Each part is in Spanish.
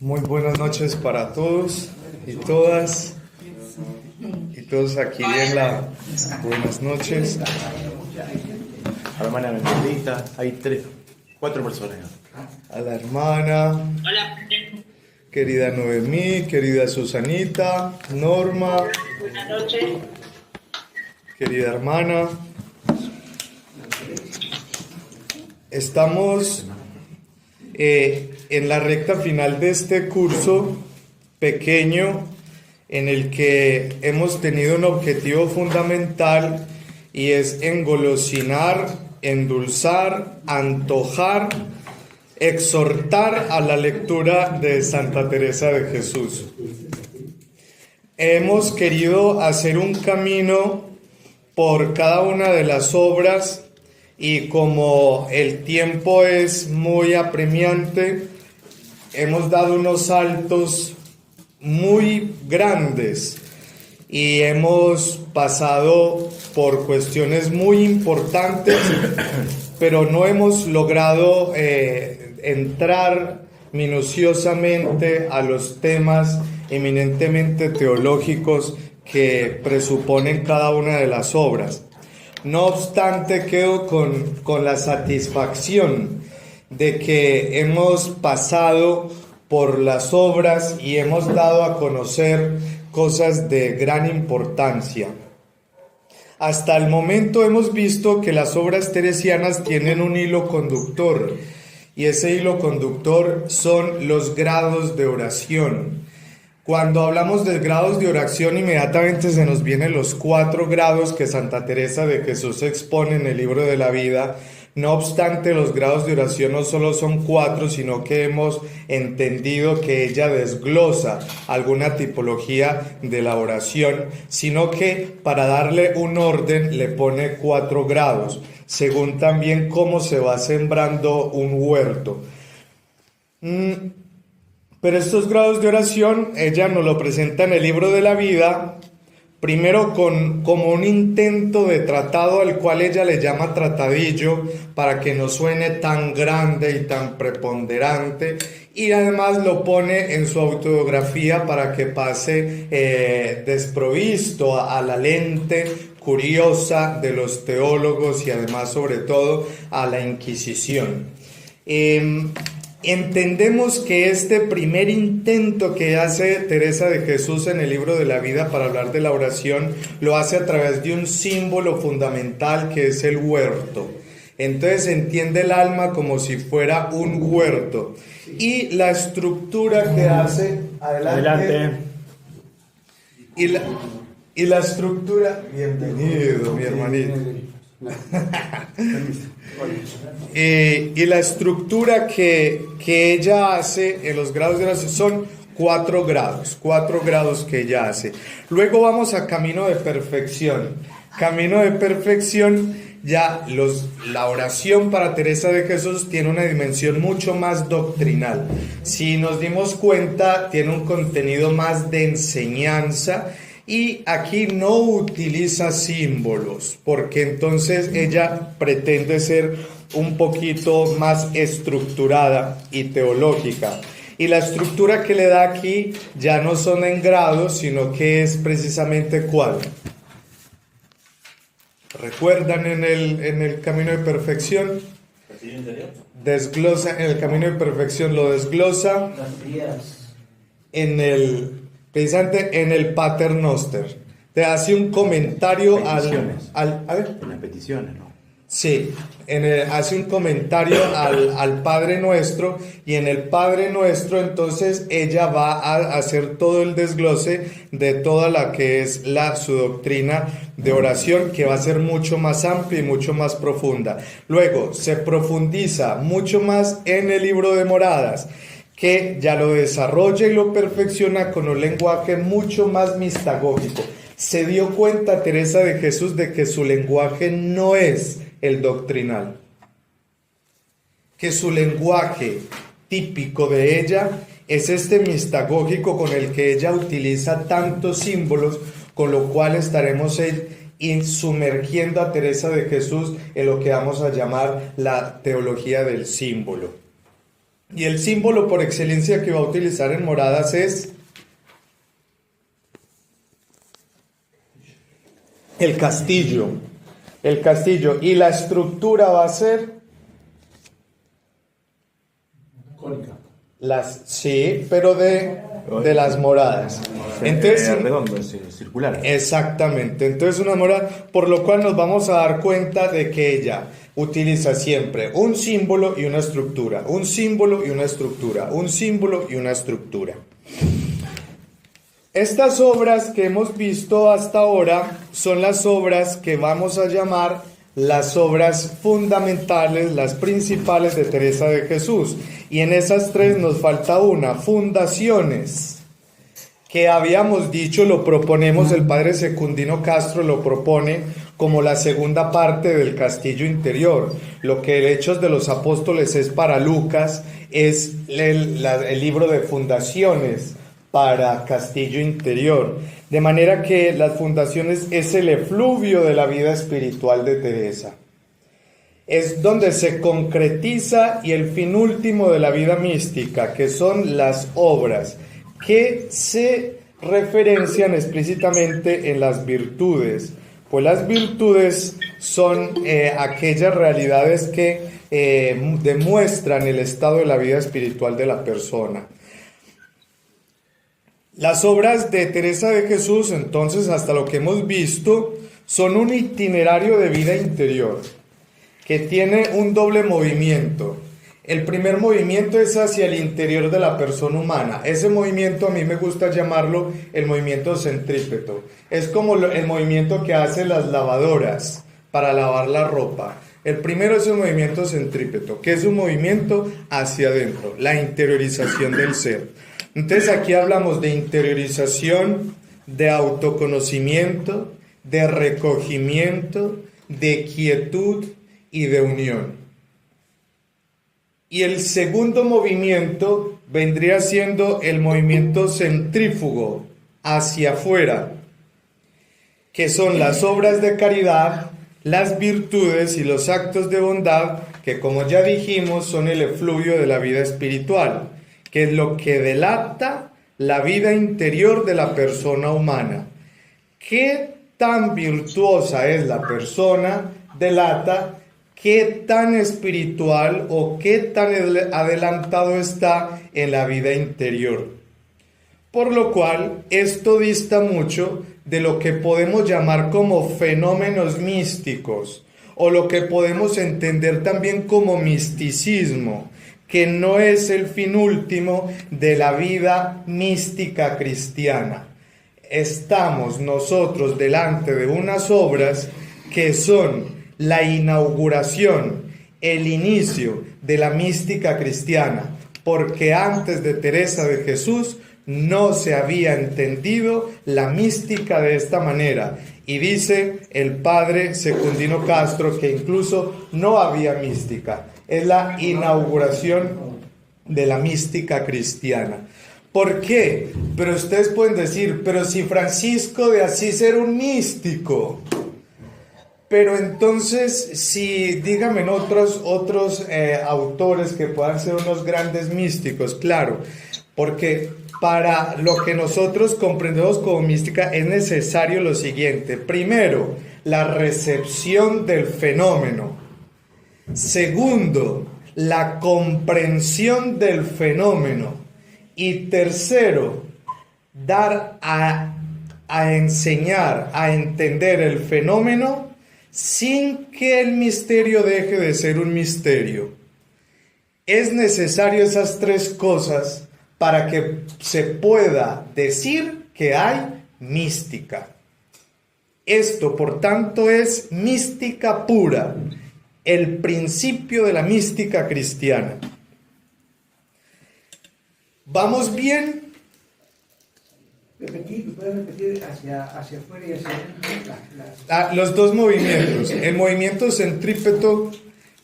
Muy buenas noches para todos y todas y todos aquí en la buenas noches. A la hermana Benedicta, hay 4 personas. A la hermana, Hola. querida Noemí, querida Susanita, Norma, Buenas noches. querida hermana. Estamos en la recta final de este curso pequeño en el que hemos tenido un objetivo fundamental y es engolosinar, endulzar, antojar, exhortar a la lectura de Santa Teresa de Jesús. Hemos querido hacer un camino por cada una de las obras y como el tiempo es muy apremiante, hemos dado unos saltos muy grandes y hemos pasado por cuestiones muy importantes, pero no hemos logrado entrar minuciosamente a los temas eminentemente teológicos que presuponen cada una de las obras. No obstante, quedo con la satisfacción de que hemos pasado por las obras y hemos dado a conocer cosas de gran importancia. Hasta el momento hemos visto que las obras teresianas tienen un hilo conductor, y ese hilo conductor son los grados de oración. Cuando hablamos de grados de oración, inmediatamente se nos vienen los 4 grados que Santa Teresa de Jesús expone en el Libro de la Vida. No obstante, los grados de oración no solo son 4, sino que hemos entendido que ella desglosa alguna tipología de la oración, sino que para darle un orden le pone 4 grados, según también cómo se va sembrando un huerto. Pero estos grados de oración, ella nos lo presenta en el Libro de la Vida, primero como un intento de tratado al cual ella le llama tratadillo, para que no suene tan grande y tan preponderante, y además lo pone en su autobiografía para que pase desprovisto a la lente curiosa de los teólogos y además sobre todo a la Inquisición. Entendemos que este primer intento que hace Teresa de Jesús en el Libro de la Vida para hablar de la oración lo hace a través de un símbolo fundamental que es el huerto. Entonces entiende el alma como si fuera un huerto. Y la estructura que hace... Adelante. Y la estructura... Bienvenido, mi hermanito. Y la estructura que ella hace en los grados de oración son 4 grados que ella hace. Luego vamos a camino de perfección. Camino de perfección, ya la oración para Teresa de Jesús tiene una dimensión mucho más doctrinal. Si nos dimos cuenta, tiene un contenido más de enseñanza. Y aquí no utiliza símbolos, porque entonces ella pretende ser un poquito más estructurada y teológica. Y la estructura que le da aquí ya no son en grados, sino que es precisamente ¿cuál? ¿Recuerdan en el camino de perfección? Desglosa, en el camino de perfección lo desglosa precisamente en el Pater Noster. Te hace un comentario a ver. En las peticiones, ¿no? Sí, hace un comentario al Padre Nuestro, y en el Padre Nuestro entonces ella va a hacer todo el desglose de toda la que es su doctrina de oración, que va a ser mucho más amplia y mucho más profunda. Luego se profundiza mucho más en el Libro de Moradas, que ya lo desarrolla y lo perfecciona con un lenguaje mucho más mistagógico. Se dio cuenta Teresa de Jesús de que su lenguaje no es el doctrinal, que su lenguaje típico de ella es este mistagógico con el que ella utiliza tantos símbolos, con lo cual estaremos sumergiendo a Teresa de Jesús en lo que vamos a llamar la teología del símbolo. Y el símbolo por excelencia que va a utilizar en moradas es el castillo. El castillo. Y la estructura va a ser Cónica. sí, pero de las moradas. Entonces, Redondo, es circular. exactamente. Entonces una morada, por lo cual nos vamos a dar cuenta de que ella utiliza siempre un símbolo y una estructura, un símbolo y una estructura, un símbolo y una estructura. Estas obras que hemos visto hasta ahora son las obras que vamos a llamar las obras fundamentales, las principales de Teresa de Jesús. Y en esas tres nos falta una, fundaciones, que habíamos dicho, lo proponemos, el padre Secundino Castro lo propone como la segunda parte del castillo interior. Lo que el Hechos de los Apóstoles es para Lucas, es el libro de fundaciones para castillo interior. De manera que las fundaciones es el efluvio de la vida espiritual de Teresa. Es donde se concretiza y el fin último de la vida mística, que son las obras que se referencian explícitamente en las virtudes. Pues las virtudes son aquellas realidades que demuestran el estado de la vida espiritual de la persona. Las obras de Teresa de Jesús, entonces, hasta lo que hemos visto, son un itinerario de vida interior que tiene un doble movimiento. El primer movimiento es hacia el interior de la persona humana. Ese movimiento a mí me gusta llamarlo el movimiento centrípeto. Es como el movimiento que hacen las lavadoras para lavar la ropa. El primero es el movimiento centrípeto, que es un movimiento hacia adentro, la interiorización del ser. Entonces aquí hablamos de interiorización, de autoconocimiento, de recogimiento, de quietud y de unión. Y el segundo movimiento vendría siendo el movimiento centrífugo, hacia afuera, que son las obras de caridad, las virtudes y los actos de bondad, que como ya dijimos son el efluvio de la vida espiritual, que es lo que delata la vida interior de la persona humana. ¿Qué tan virtuosa es la persona? Delata qué tan espiritual o qué tan adelantado está en la vida interior. Por lo cual, esto dista mucho de lo que podemos llamar como fenómenos místicos, o lo que podemos entender también como misticismo, que no es el fin último de la vida mística cristiana. Estamos nosotros delante de unas obras que son la inauguración, el inicio de la mística cristiana, porque antes de Teresa de Jesús no se había entendido la mística de esta manera. Y dice el padre Secundino Castro que incluso no había mística. Es la inauguración de la mística cristiana. ¿Por qué? Pero ustedes pueden decir, pero si Francisco de Asís era un místico. Pero entonces, si díganme otros autores que puedan ser unos grandes místicos, claro, porque para lo que nosotros comprendemos como mística es necesario lo siguiente. Primero, la recepción del fenómeno. Segundo, la comprensión del fenómeno. Y tercero, dar a enseñar, a entender el fenómeno sin que el misterio deje de ser un misterio. Es necesario esas tres cosas para que se pueda decir que hay mística. Esto, por tanto, es mística pura, el principio de la mística cristiana. ¿Vamos bien? ¿Puedes repetir hacia afuera y hacia adentro? Los dos movimientos. El movimiento centrípeto,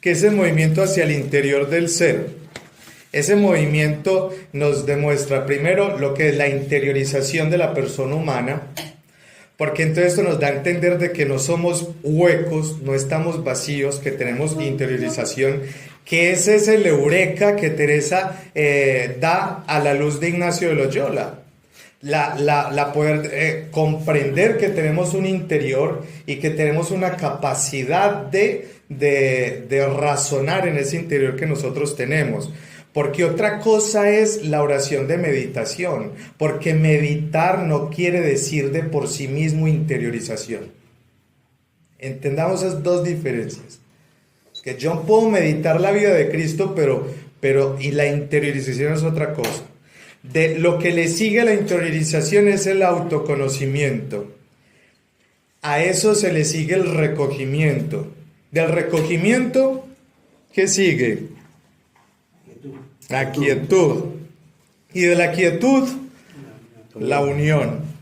que es el movimiento hacia el interior del ser. Ese movimiento nos demuestra primero lo que es la interiorización de la persona humana, porque entonces esto nos da a entender de que no somos huecos, no estamos vacíos, que tenemos interiorización, que ese es el eureka que Teresa da a la luz de Ignacio de Loyola. La poder comprender que tenemos un interior y que tenemos una capacidad de razonar en ese interior que nosotros tenemos. Porque otra cosa es la oración de meditación, porque meditar no quiere decir de por sí mismo interiorización. Entendamos esas dos diferencias. Que yo puedo meditar la vida de Cristo, pero y la interiorización es otra cosa. De lo que le sigue a la interiorización es el autoconocimiento. A eso se le sigue el recogimiento. Del recogimiento, ¿qué sigue? La quietud. Y de la quietud, la unión.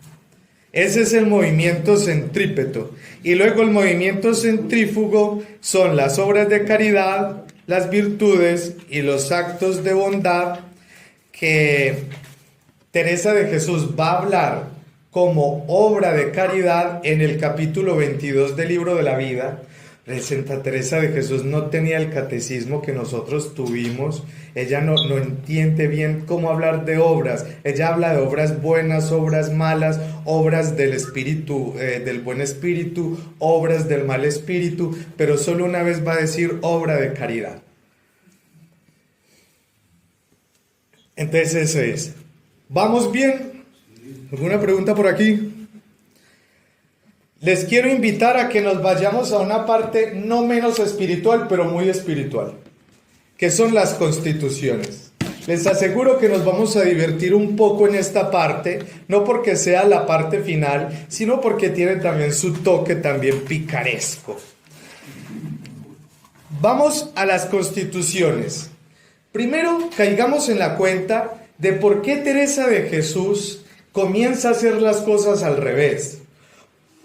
Ese es el movimiento centrípeto. Y luego el movimiento centrífugo son las obras de caridad, las virtudes y los actos de bondad que Teresa de Jesús va a hablar como obra de caridad en el capítulo 22 del Libro de la Vida. Santa Teresa de Jesús no tenía el catecismo que nosotros tuvimos. Ella no entiende bien cómo hablar de obras. Ella habla de obras buenas, obras malas, obras del espíritu, del buen espíritu, obras del mal espíritu, pero solo una vez va a decir obra de caridad. Entonces eso es. ¿Vamos bien? ¿Alguna pregunta por aquí? Les quiero invitar a que nos vayamos a una parte no menos espiritual, pero muy espiritual, que son las constituciones. Les aseguro que nos vamos a divertir un poco en esta parte, no porque sea la parte final, sino porque tiene también su toque también picaresco. Vamos a las constituciones. Primero, caigamos en la cuenta de por qué Teresa de Jesús comienza a hacer las cosas al revés.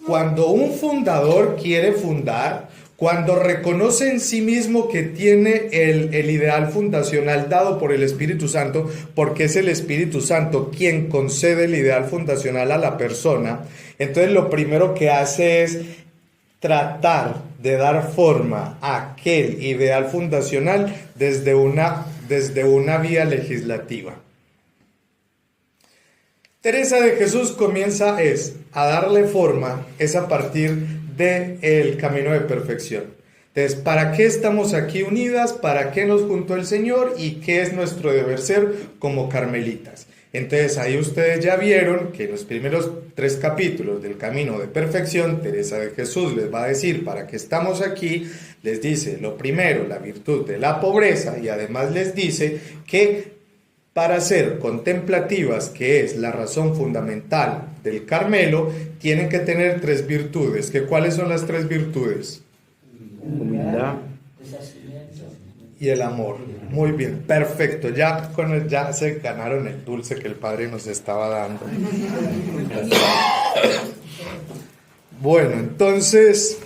Cuando un fundador quiere fundar, cuando reconoce en sí mismo que tiene el ideal fundacional dado por el Espíritu Santo, porque es el Espíritu Santo quien concede el ideal fundacional a la persona, entonces lo primero que hace es tratar de dar forma a aquel ideal fundacional desde una vía legislativa. Teresa de Jesús comienza a darle forma, es a partir del camino de perfección. Entonces, ¿para qué estamos aquí unidas? ¿Para qué nos juntó el Señor? ¿Y qué es nuestro deber ser como carmelitas? Entonces, ahí ustedes ya vieron que en los primeros 3 capítulos del camino de perfección, Teresa de Jesús les va a decir para qué estamos aquí. Les dice, lo primero, la virtud de la pobreza, y además les dice que para ser contemplativas, que es la razón fundamental del Carmelo, tienen que tener 3 virtudes. ¿Cuáles son las 3 virtudes? Humildad Y el amor. Muy bien, perfecto. Ya se ganaron el dulce que el Padre nos estaba dando. Bueno, entonces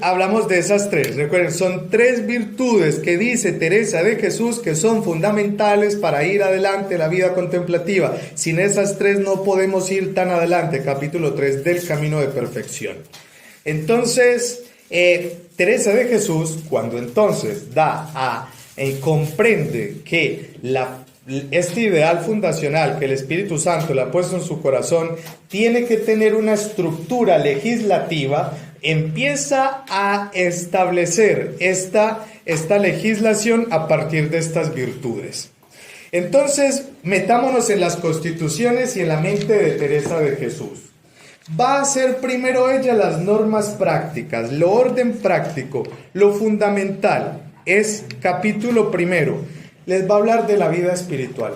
hablamos de esas 3. Recuerden, son 3 virtudes que dice Teresa de Jesús que son fundamentales para ir adelante en la vida contemplativa. Sin esas 3 no podemos ir tan adelante. Capítulo 3 del Camino de Perfección. Entonces, Teresa de Jesús, cuando entonces comprende que este ideal fundacional que el Espíritu Santo le ha puesto en su corazón tiene que tener una estructura legislativa, empieza a establecer esta legislación a partir de estas virtudes. Entonces, metámonos en las constituciones y en la mente de Teresa de Jesús. Va a hacer primero ella las normas prácticas, lo orden práctico, lo fundamental. Es capítulo primero. Les va a hablar de la vida espiritual.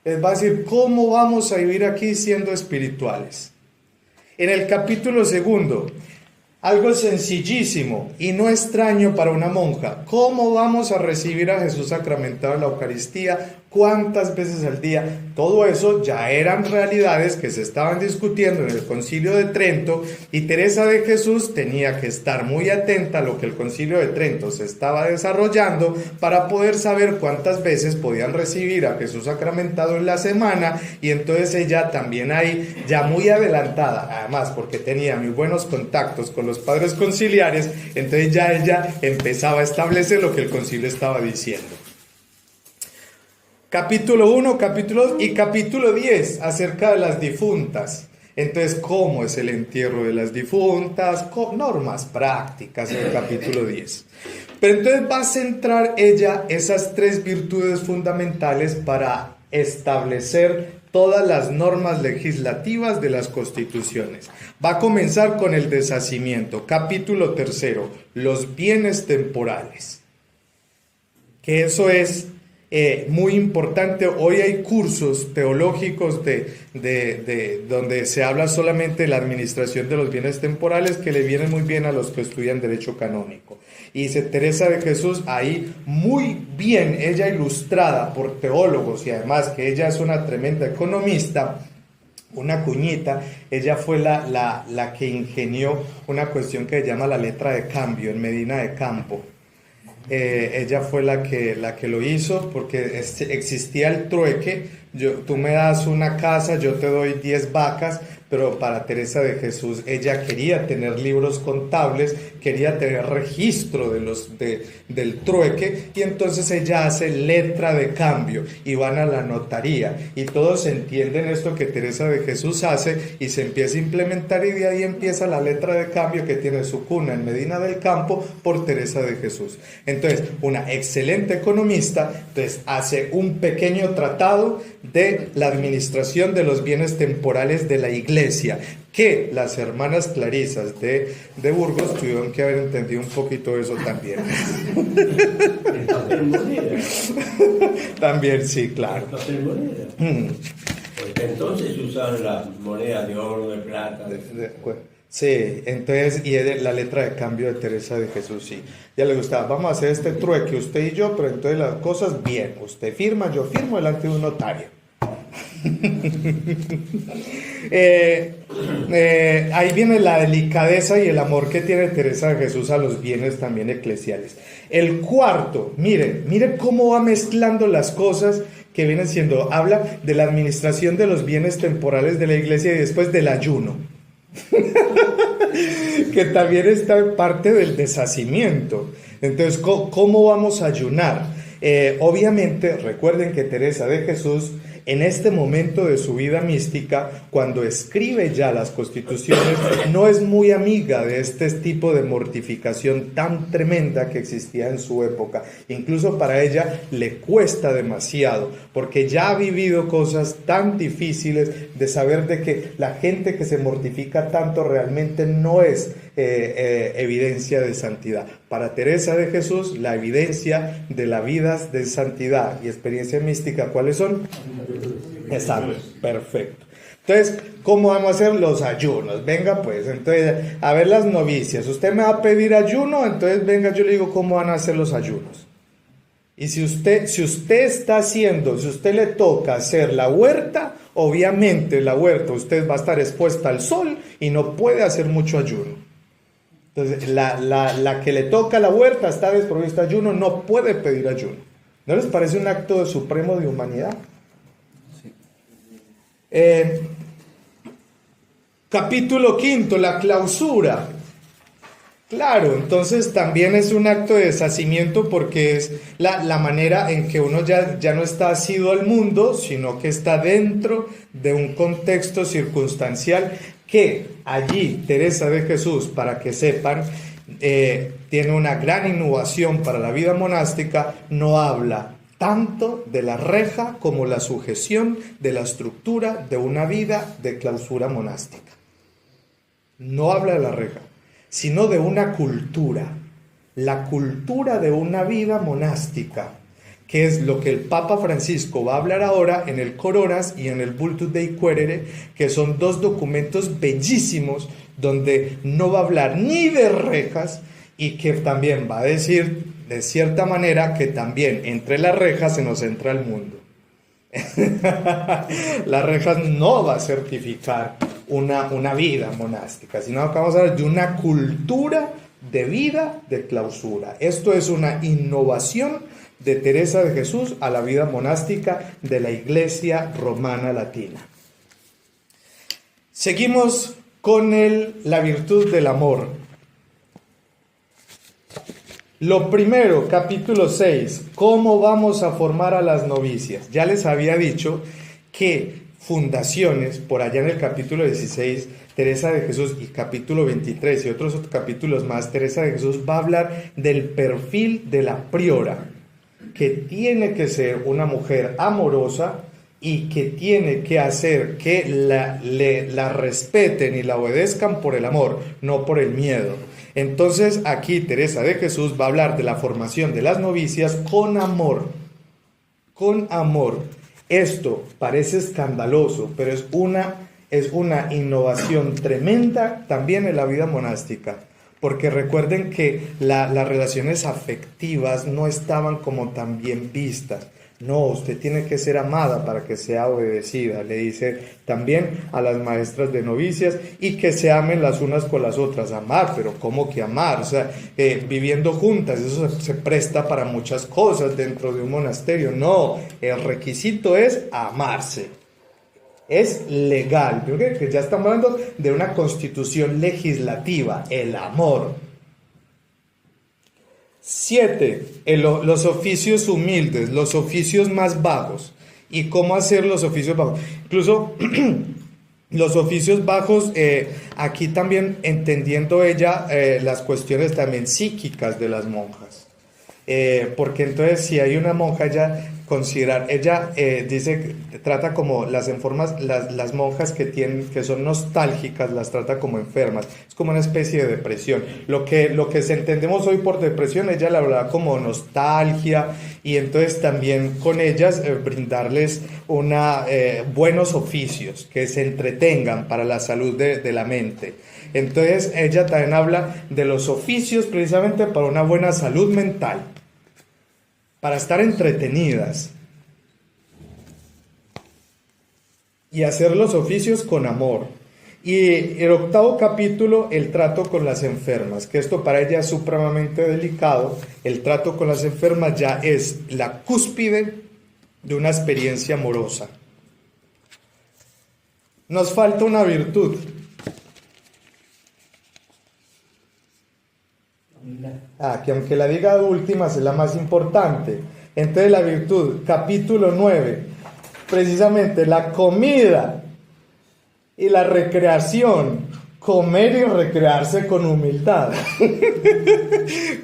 Les va a decir cómo vamos a vivir aquí siendo espirituales. En el capítulo segundo, algo sencillísimo y no extraño para una monja. ¿Cómo vamos a recibir a Jesús sacramentado en la Eucaristía? ¿Cuántas veces al día? Todo eso ya eran realidades que se estaban discutiendo en el Concilio de Trento, y Teresa de Jesús tenía que estar muy atenta a lo que el Concilio de Trento se estaba desarrollando para poder saber cuántas veces podían recibir a Jesús sacramentado en la semana. Y entonces ella también ahí, ya muy adelantada, además porque tenía muy buenos contactos con los padres conciliares, entonces ya ella empezaba a establecer lo que el concilio estaba diciendo. Capítulo 1, capítulo 2 y capítulo 10 acerca de las difuntas. Entonces, ¿cómo es el entierro de las difuntas? Normas prácticas en el capítulo 10. Pero entonces va a centrar ella esas 3 virtudes fundamentales para establecer todas las normas legislativas de las constituciones. Va a comenzar con el deshacimiento. Capítulo 3, los bienes temporales. Que eso es muy importante. Hoy hay cursos teológicos donde se habla solamente de la administración de los bienes temporales, que le vienen muy bien a los que estudian derecho canónico. Y dice Teresa de Jesús ahí muy bien, ella ilustrada por teólogos, y además que ella es una tremenda economista, una cuñita. Ella fue la que ingenió una cuestión que se llama la letra de cambio en Medina de Campo. Ella fue la que lo hizo, porque existía el trueque. Tú me das una casa, yo te doy 10 vacas, pero para Teresa de Jesús ella quería tener libros contables, quería tener registro del trueque, y entonces ella hace letra de cambio y van a la notaría, y todos entienden esto que Teresa de Jesús hace y se empieza a implementar, y de ahí empieza la letra de cambio que tiene su cuna en Medina del Campo por Teresa de Jesús. Entonces, una excelente economista, entonces hace un pequeño tratado de la administración de los bienes temporales de la iglesia, que las hermanas clarisas de Burgos tuvieron que haber entendido un poquito eso también. También, sí, claro. Porque entonces usaban las monedas de oro, de plata. Sí, entonces, y la letra de cambio de Teresa de Jesús, sí. Ya le gustaba, vamos a hacer este trueque, usted y yo, pero entonces las cosas bien. Usted firma, yo firmo delante de un notario. Ahí viene la delicadeza y el amor que tiene Teresa de Jesús a los bienes también eclesiales. El cuarto, miren cómo va mezclando las cosas que vienen siendo, habla de la administración de los bienes temporales de la iglesia y después del ayuno. Que también está en parte del deshacimiento. Entonces, ¿cómo vamos a ayunar? Obviamente, recuerden que Teresa de Jesús, en este momento de su vida mística, cuando escribe ya las constituciones, no es muy amiga de este tipo de mortificación tan tremenda que existía en su época. Incluso para ella le cuesta demasiado, porque ya ha vivido cosas tan difíciles de saber de que la gente que se mortifica tanto realmente no es evidencia de santidad. Para Teresa de Jesús, la evidencia de la vida de santidad y experiencia mística, ¿cuáles son? Exacto, perfecto. Entonces, ¿cómo vamos a hacer los ayunos? Venga pues, entonces, a ver las novicias. Usted me va a pedir ayuno, entonces venga, yo le digo cómo van a hacer los ayunos. Y si usted está haciendo, si usted le toca hacer la huerta, obviamente la huerta usted va a estar expuesta al sol y no puede hacer mucho ayuno. Entonces, la que le toca la huerta está desprovista de ayuno, no puede pedir ayuno. ¿No les parece un acto supremo de humanidad? Sí. Capítulo 5, la clausura. Claro, entonces también es un acto de deshacimiento, porque es la manera en que uno ya no está asido al mundo, sino que está dentro de un contexto circunstancial que allí Teresa de Jesús, para que sepan, tiene una gran innovación para la vida monástica. No habla tanto de la reja como la sujeción de la estructura de una vida de clausura monástica. No habla de la reja, sino de una cultura, la cultura de una vida monástica, que es lo que el Papa Francisco va a hablar ahora en el Coronas y en el Vultus Dei Quaerere, que son 2 documentos bellísimos donde no va a hablar ni de rejas, y que también va a decir de cierta manera que también entre las rejas se nos entra el mundo. Las rejas no va a certificar una vida monástica, sino que vamos a hablar de una cultura de vida de clausura. Esto es una innovación de Teresa de Jesús a la vida monástica de la Iglesia Romana Latina. Seguimos con la virtud del amor. Lo primero, capítulo 6, ¿cómo vamos a formar a las novicias? Ya les había dicho que fundaciones, por allá en el capítulo 16, Teresa de Jesús, y capítulo 23 y otros capítulos más, Teresa de Jesús va a hablar del perfil de la priora, que tiene que ser una mujer amorosa y que tiene que hacer que la respeten y la obedezcan por el amor, no por el miedo. Entonces aquí Teresa de Jesús va a hablar de la formación de las novicias con amor, con amor. Esto parece escandaloso, pero es una innovación tremenda también en la vida monástica, porque recuerden que las relaciones afectivas no estaban como tan bien vistas. No, usted tiene que ser amada para que sea obedecida, le dice también a las maestras de novicias, y que se amen las unas con las otras. Amar, pero ¿cómo que amar? O sea, viviendo juntas, eso se presta para muchas cosas dentro de un monasterio. No, el requisito es amarse. Es legal, porque ya estamos hablando de una constitución legislativa, el amor. 7. Los oficios humildes, los oficios más bajos. ¿Y cómo hacer los oficios bajos? Incluso los oficios bajos, aquí también entendiendo ella las cuestiones también psíquicas de las monjas. Porque entonces si hay una monja, ella dice, trata como las monjas que son nostálgicas, las trata como enfermas. Es como una especie de depresión. Lo que entendemos hoy por depresión, ella la hablaba como nostalgia, y entonces también con ellas brindarles buenos oficios que se entretengan para la salud de la mente. Entonces ella también habla de los oficios precisamente para una buena salud mental, para estar entretenidas y hacer los oficios con amor. Y el 8º capítulo, el trato con las enfermas, que esto para ella es supremamente delicado. El trato con las enfermas ya es la cúspide de una experiencia amorosa. Nos falta una virtud. Que aunque la diga de últimas es la más importante. Entonces la virtud, capítulo 9, precisamente la comida y la recreación, comer y recrearse con humildad,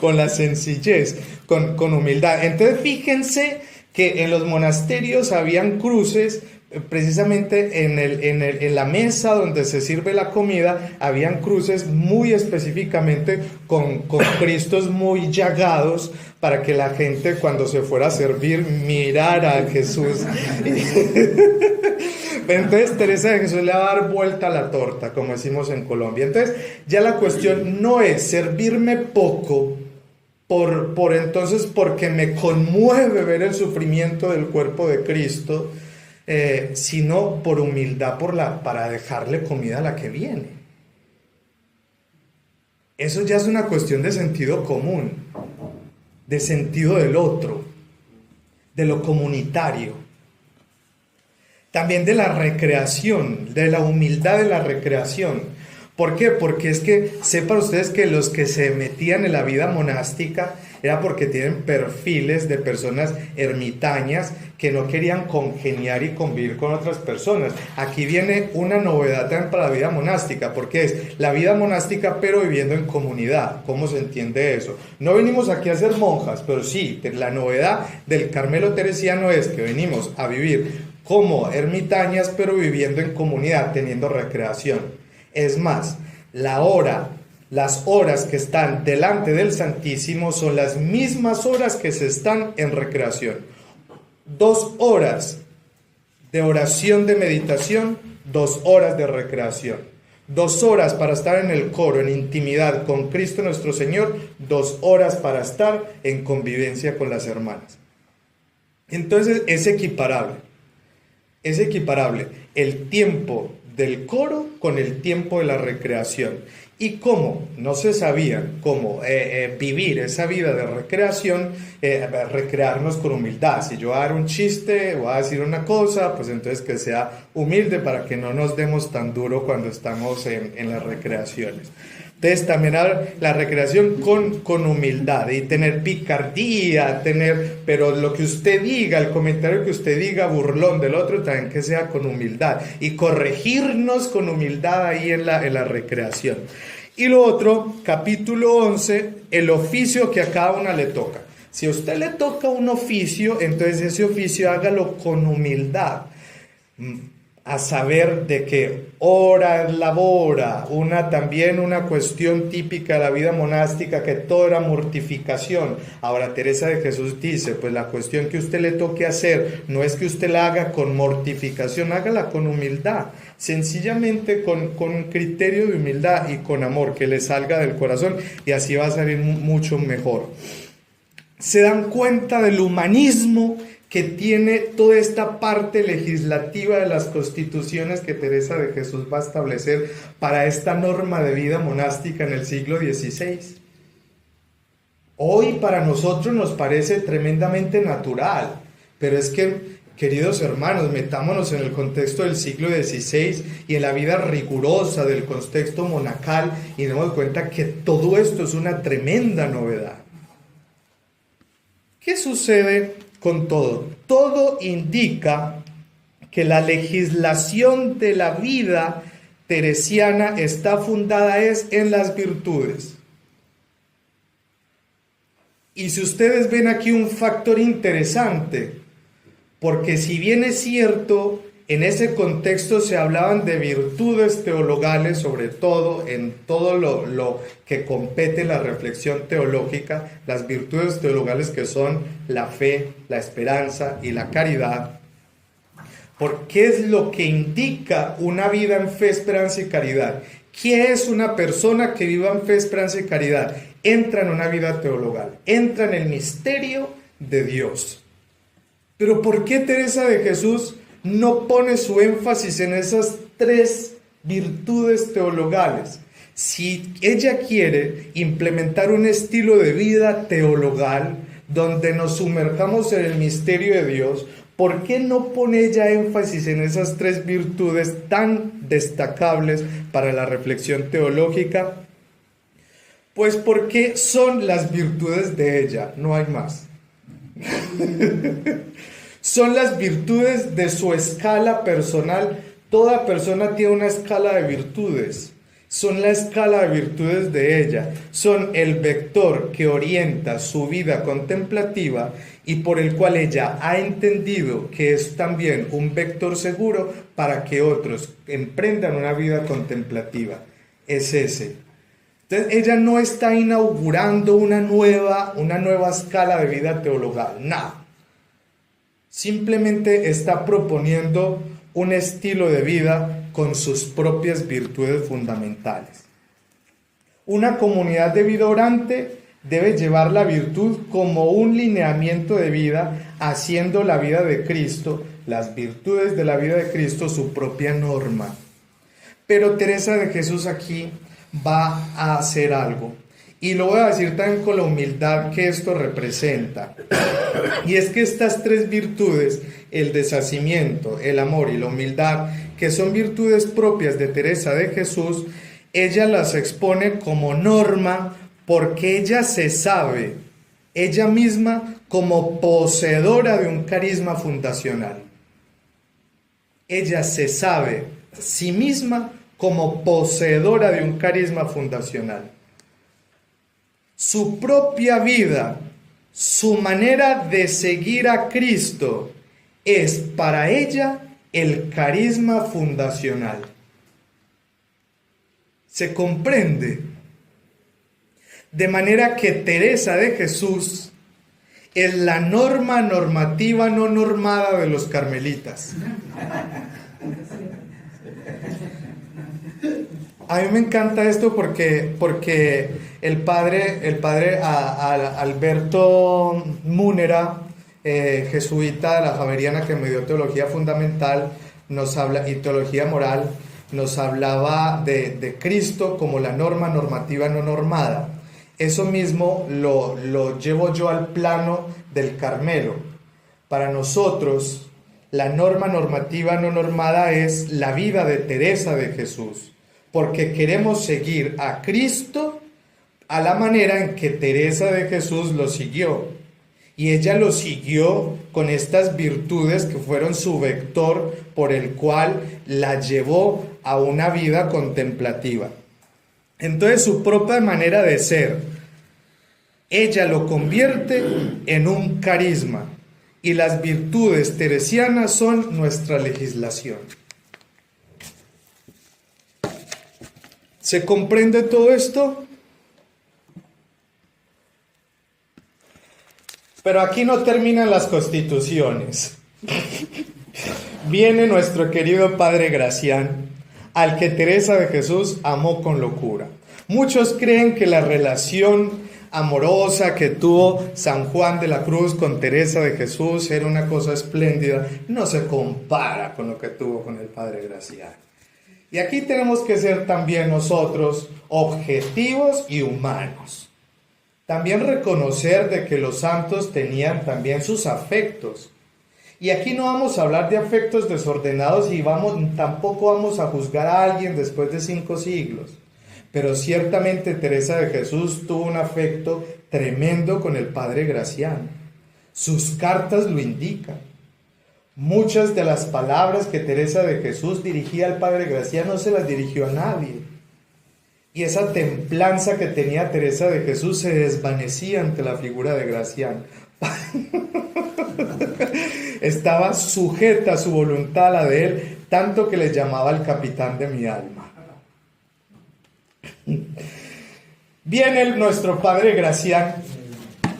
con la sencillez, con humildad. Entonces fíjense que en los monasterios habían cruces. Precisamente en la mesa donde se sirve la comida, habían cruces muy específicamente con Cristos muy llagados, para que la gente cuando se fuera a servir mirara a Jesús. Entonces Teresa de Jesús le va a dar vuelta a la torta, como decimos en Colombia. Entonces ya la cuestión no es servirme poco porque me conmueve ver el sufrimiento del cuerpo de Cristo, sino por humildad para dejarle comida a la que viene. Eso ya es una cuestión de sentido común, de sentido del otro, de lo comunitario. También de la recreación, de la humildad de la recreación. ¿Por qué? Porque es que sepan ustedes que los que se metían en la vida monástica era porque tienen perfiles de personas ermitañas que no querían congeniar y convivir con otras personas. Aquí viene una novedad también para la vida monástica, porque es la vida monástica pero viviendo en comunidad. ¿Cómo se entiende eso? No venimos aquí a ser monjas, pero sí, la novedad del Carmelo teresiano es que venimos a vivir como ermitañas pero viviendo en comunidad, teniendo recreación. Es más, las horas que están delante del Santísimo son las mismas horas que se están en recreación. 2 horas de oración, de meditación, 2 horas de recreación. 2 horas para estar en el coro, en intimidad con Cristo nuestro Señor, 2 horas para estar en convivencia con las hermanas. Entonces es equiparable. es equiparable el tiempo del coro con el tiempo de la recreación. Y cómo no se sabían cómo vivir esa vida de recreación, recrearnos con humildad. Si yo voy a dar un chiste, voy a decir una cosa, pues entonces que sea humilde para que no nos demos tan duro cuando estamos en las recreaciones. Entonces también la recreación con humildad y tener picardía, pero lo que usted diga, el comentario que usted diga burlón del otro, también que sea con humildad y corregirnos con humildad ahí en la recreación. Y lo otro, capítulo 11, el oficio que a cada una le toca. Si a usted le toca un oficio, entonces ese oficio hágalo con humildad. A saber de que ora labora, también una cuestión típica de la vida monástica, que todo era mortificación. Ahora Teresa de Jesús dice, pues la cuestión que usted le toque hacer no es que usted la haga con mortificación, hágala con humildad, sencillamente con criterio de humildad y con amor, que le salga del corazón, y así va a salir mucho mejor. Se dan cuenta del humanismo que tiene toda esta parte legislativa de las constituciones que Teresa de Jesús va a establecer para esta norma de vida monástica en el siglo XVI. Hoy para nosotros nos parece tremendamente natural, pero es que, queridos hermanos, metámonos en el contexto del siglo XVI y en la vida rigurosa del contexto monacal y nos damos cuenta que todo esto es una tremenda novedad. ¿Qué sucede con todo? Todo indica que la legislación de la vida teresiana está fundada en las virtudes. Y si ustedes ven aquí un factor interesante, porque si bien es cierto, en ese contexto se hablaban de virtudes teologales, sobre todo en todo lo que compete la reflexión teológica, las virtudes teologales que son la fe, la esperanza y la caridad. ¿Qué es lo que indica una vida en fe, esperanza y caridad? ¿Qué es una persona que viva en fe, esperanza y caridad? Entra en una vida teologal, entra en el misterio de Dios. Pero ¿por qué Teresa de Jesús no pone su énfasis en esas tres virtudes teologales? Si ella quiere implementar un estilo de vida teologal donde nos sumerjamos en el misterio de Dios, ¿por qué no pone ella énfasis en esas tres virtudes tan destacables para la reflexión teológica? Pues porque son las virtudes de ella, no hay más. Son las virtudes de su escala personal. Toda persona tiene una escala de virtudes. Son la escala de virtudes de ella. Son el vector que orienta su vida contemplativa y por el cual ella ha entendido que es también un vector seguro para que otros emprendan una vida contemplativa. Es ese. Entonces ella no está inaugurando una nueva escala de vida teologal. No. Simplemente está proponiendo un estilo de vida con sus propias virtudes fundamentales. Una comunidad de vida orante debe llevar la virtud como un lineamiento de vida, haciendo la vida de Cristo, las virtudes de la vida de Cristo, su propia norma. Pero Teresa de Jesús aquí va a hacer algo. Y lo voy a decir también con la humildad que esto representa. Y es que estas tres virtudes, el deshacimiento, el amor y la humildad, que son virtudes propias de Teresa de Jesús, ella las expone como norma porque ella se sabe, ella misma, como poseedora de un carisma fundacional. Ella se sabe a sí misma como poseedora de un carisma fundacional. Su propia vida, su manera de seguir a Cristo, es para ella el carisma fundacional. ¿Se comprende? De manera que Teresa de Jesús es la normativa no normada de los carmelitas. A mí me encanta esto porque el padre Alberto Múnera jesuita de la Javeriana que me dio teología fundamental y teología moral, nos hablaba de Cristo como la norma normativa no normada. Eso mismo lo llevo yo al plano del Carmelo. Para nosotros, la norma normativa no normada es la vida de Teresa de Jesús, porque queremos seguir a Cristo a la manera en que Teresa de Jesús lo siguió. Y ella lo siguió con estas virtudes que fueron su vector por el cual la llevó a una vida contemplativa. Entonces su propia manera de ser, ella lo convierte en un carisma. Y las virtudes teresianas son nuestra legislación. ¿Se comprende todo esto? Pero aquí no terminan las constituciones. Viene nuestro querido Padre Gracián, al que Teresa de Jesús amó con locura. Muchos creen que la relación amorosa que tuvo San Juan de la Cruz con Teresa de Jesús era una cosa espléndida. No se compara con lo que tuvo con el Padre Gracián. Y aquí tenemos que ser también nosotros objetivos y humanos. También reconocer de que los santos tenían también sus afectos. Y aquí no vamos a hablar de afectos desordenados y tampoco vamos a juzgar a alguien después de 5 siglos. Pero ciertamente Teresa de Jesús tuvo un afecto tremendo con el Padre Gracián. Sus cartas lo indican. Muchas de las palabras que Teresa de Jesús dirigía al Padre Gracián no se las dirigió a nadie. Y esa templanza que tenía Teresa de Jesús se desvanecía ante la figura de Gracián. Estaba sujeta a su voluntad, a la de él, tanto que le llamaba el capitán de mi alma. Viene nuestro Padre Gracián,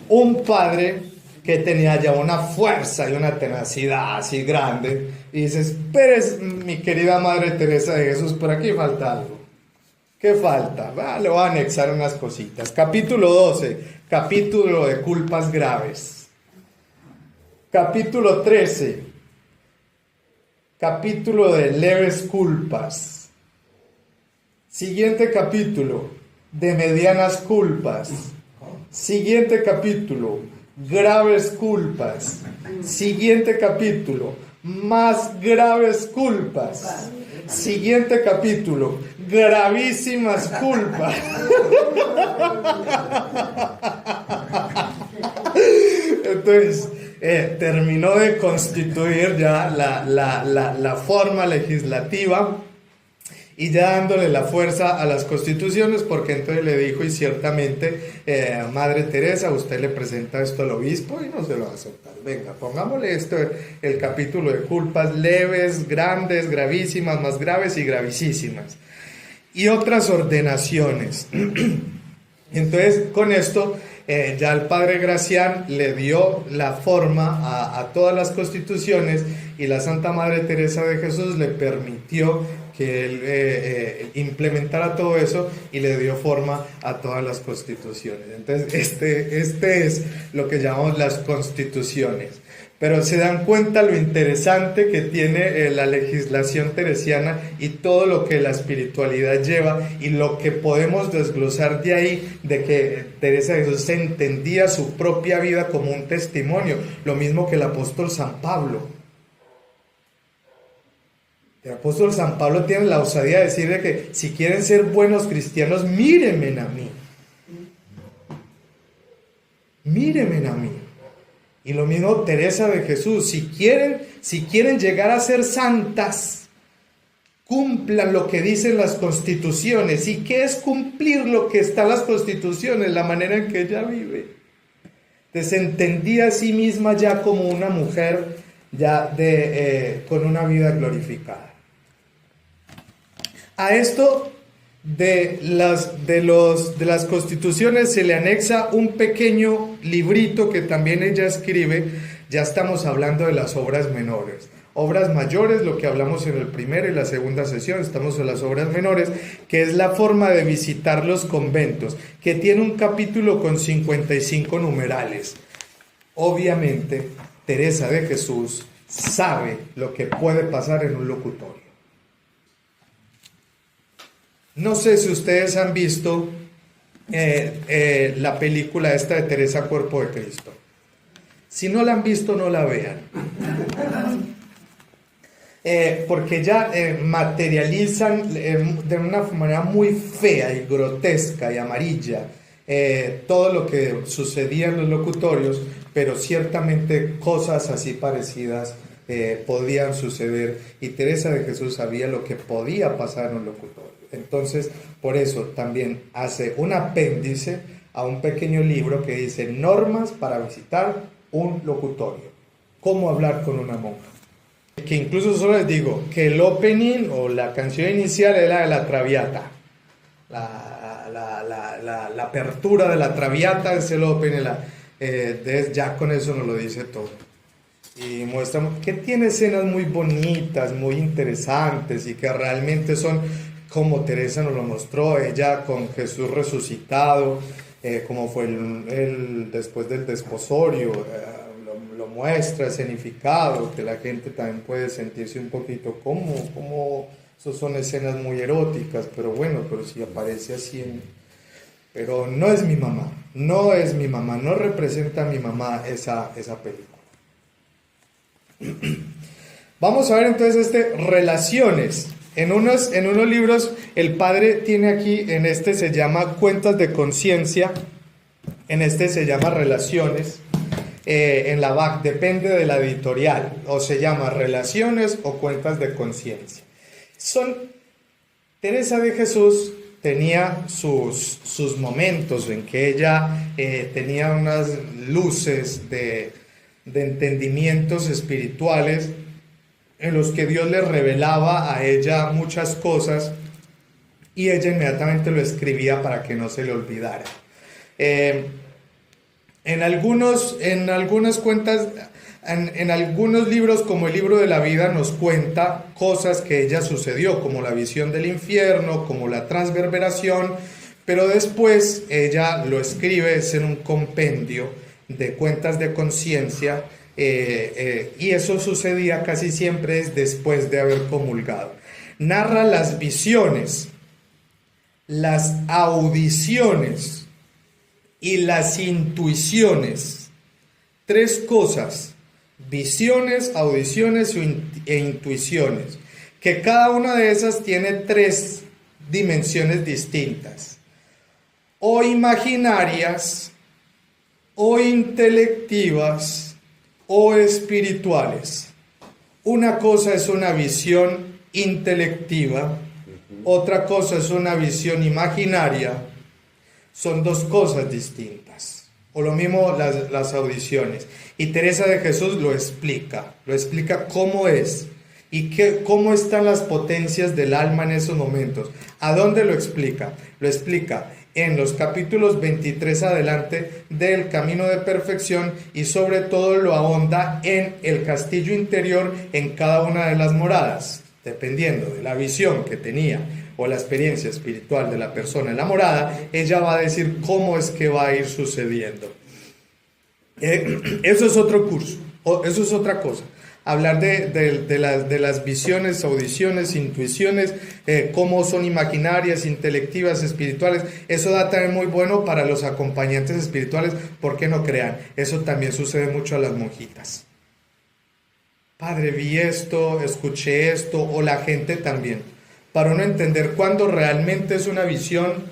un padre que tenía ya una fuerza y una tenacidad así grande, y dices, pero mi querida Madre Teresa de Jesús, por aquí falta algo. ¿Qué falta? Le voy a anexar unas cositas. Capítulo 12, capítulo de culpas graves. Capítulo 13, capítulo de leves culpas. Siguiente capítulo, de medianas culpas. Siguiente capítulo, graves culpas. Siguiente capítulo, más graves culpas. Siguiente capítulo, gravísimas culpas. Entonces, terminó de constituir ya la forma legislativa y ya dándole la fuerza a las constituciones, porque entonces le dijo, y ciertamente, Madre Teresa, usted le presenta esto al obispo y no se lo va a aceptar. Venga, pongámosle esto, el capítulo de culpas leves, grandes, gravísimas, más graves y gravísimas. Y otras ordenaciones. Entonces, con esto, ya el Padre Gracián le dio la forma a todas las constituciones, y la Santa Madre Teresa de Jesús le permitió que él implementara todo eso y le dio forma a todas las constituciones. Entonces, este es lo que llamamos las constituciones. Pero se dan cuenta lo interesante que tiene la legislación teresiana y todo lo que la espiritualidad lleva, y lo que podemos desglosar de ahí, de que Teresa de Jesús entendía su propia vida como un testimonio, lo mismo que el apóstol San Pablo. El apóstol San Pablo tiene la osadía de decirle que si quieren ser buenos cristianos, mírenme a mí. Mírenme a mí. Y lo mismo Teresa de Jesús, si quieren llegar a ser santas, cumplan lo que dicen las constituciones. ¿Y qué es cumplir lo que está en las constituciones? La manera en que ella vive. Se entendía a sí misma ya como una mujer ya con una vida glorificada. A esto de las constituciones se le anexa un pequeño librito que también ella escribe. Ya estamos hablando de las obras menores. Obras mayores, lo que hablamos en el primero y la segunda sesión, estamos en las obras menores, que es la forma de visitar los conventos, que tiene un capítulo con 55 numerales. obviamente, Teresa de Jesús sabe lo que puede pasar en un locutorio. No sé si ustedes han visto la película esta de Teresa Cuerpo de Cristo. Si no la han visto, no la vean. Porque ya materializan de una manera muy fea y grotesca y amarilla todo lo que sucedía en los locutorios, pero ciertamente cosas así parecidas podían suceder, y Teresa de Jesús sabía lo que podía pasar en un locutorio. Entonces, por eso también hace un apéndice a un pequeño libro que dice normas para visitar un locutorio, cómo hablar con una monja. Que incluso solo les digo que el opening o la canción inicial es la de la Traviata. La apertura de la Traviata es el opening. Ya con eso nos lo dice todo. Y muestra que tiene escenas muy bonitas, muy interesantes, y que realmente son como Teresa nos lo mostró, ella con Jesús resucitado, como fue después del desposorio. Lo muestra escenificado, que la gente también puede sentirse un poquito como eso son escenas muy eróticas, pero bueno, pero si aparece así pero no es mi mamá, no representa a mi mamá esa película. Vamos a ver entonces relaciones. En unos libros el padre tiene aquí, en este se llama Cuentas de Conciencia, en este se llama Relaciones. En la BAC, depende de la editorial, o se llama Relaciones o Cuentas de Conciencia. Teresa de Jesús tenía sus momentos en que ella tenía unas luces de entendimientos espirituales en los que Dios le revelaba a ella muchas cosas, y ella inmediatamente lo escribía para que no se le olvidara. En algunas cuentas, en algunos libros, como el libro de la vida, nos cuenta cosas que ella sucedió, como la visión del infierno, como la transverberación, pero después ella lo escribe, es en un compendio de cuentas de conciencia, y eso sucedía casi siempre después de haber comulgado. Narra las visiones, las audiciones y las intuiciones. 3 cosas: visiones, audiciones e intuiciones, que cada una de esas tiene 3 dimensiones distintas: o imaginarias, o intelectivas, o espirituales. Una cosa es una visión intelectiva, otra cosa es una visión imaginaria. Son 2 cosas distintas. O lo mismo las audiciones. Y Teresa de Jesús lo explica cómo es y cómo están las potencias del alma en esos momentos. ¿A dónde lo explica? Lo explica en los capítulos 23 adelante del Camino de Perfección, y sobre todo lo ahonda en el castillo interior en cada una de las moradas, dependiendo de la visión que tenía o la experiencia espiritual de la persona en la morada. Ella va a decir cómo es que va a ir sucediendo. Eso es otro curso, eso es otra cosa. Hablar de las visiones, audiciones, intuiciones, cómo son imaginarias, intelectivas, espirituales. Eso da también muy bueno para los acompañantes espirituales, porque no crean, eso también sucede mucho a las monjitas. Padre, vi esto, escuché esto, o la gente también. Para uno entender cuándo realmente es una visión,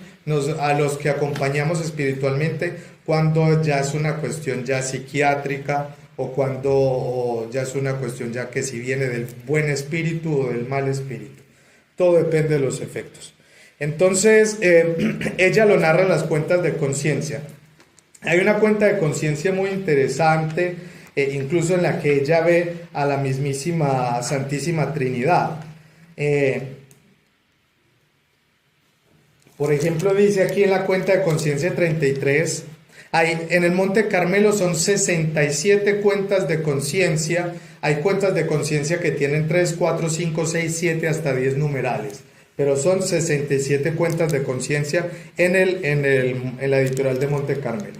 a los que acompañamos espiritualmente, cuando ya es una cuestión ya psiquiátrica, o cuando ya es una cuestión ya que si viene del buen espíritu o del mal espíritu. Todo depende de los efectos. Entonces, ella lo narra en las cuentas de conciencia. Hay una cuenta de conciencia muy interesante, incluso en la que ella ve a la mismísima Santísima Trinidad. Por ejemplo, dice aquí en la cuenta de conciencia 33, en el Monte Carmelo son 67 cuentas de conciencia. Hay cuentas de conciencia que tienen 3, 4, 5, 6, 7, hasta 10 numerales. Pero son 67 cuentas de conciencia en la editorial de Monte Carmelo.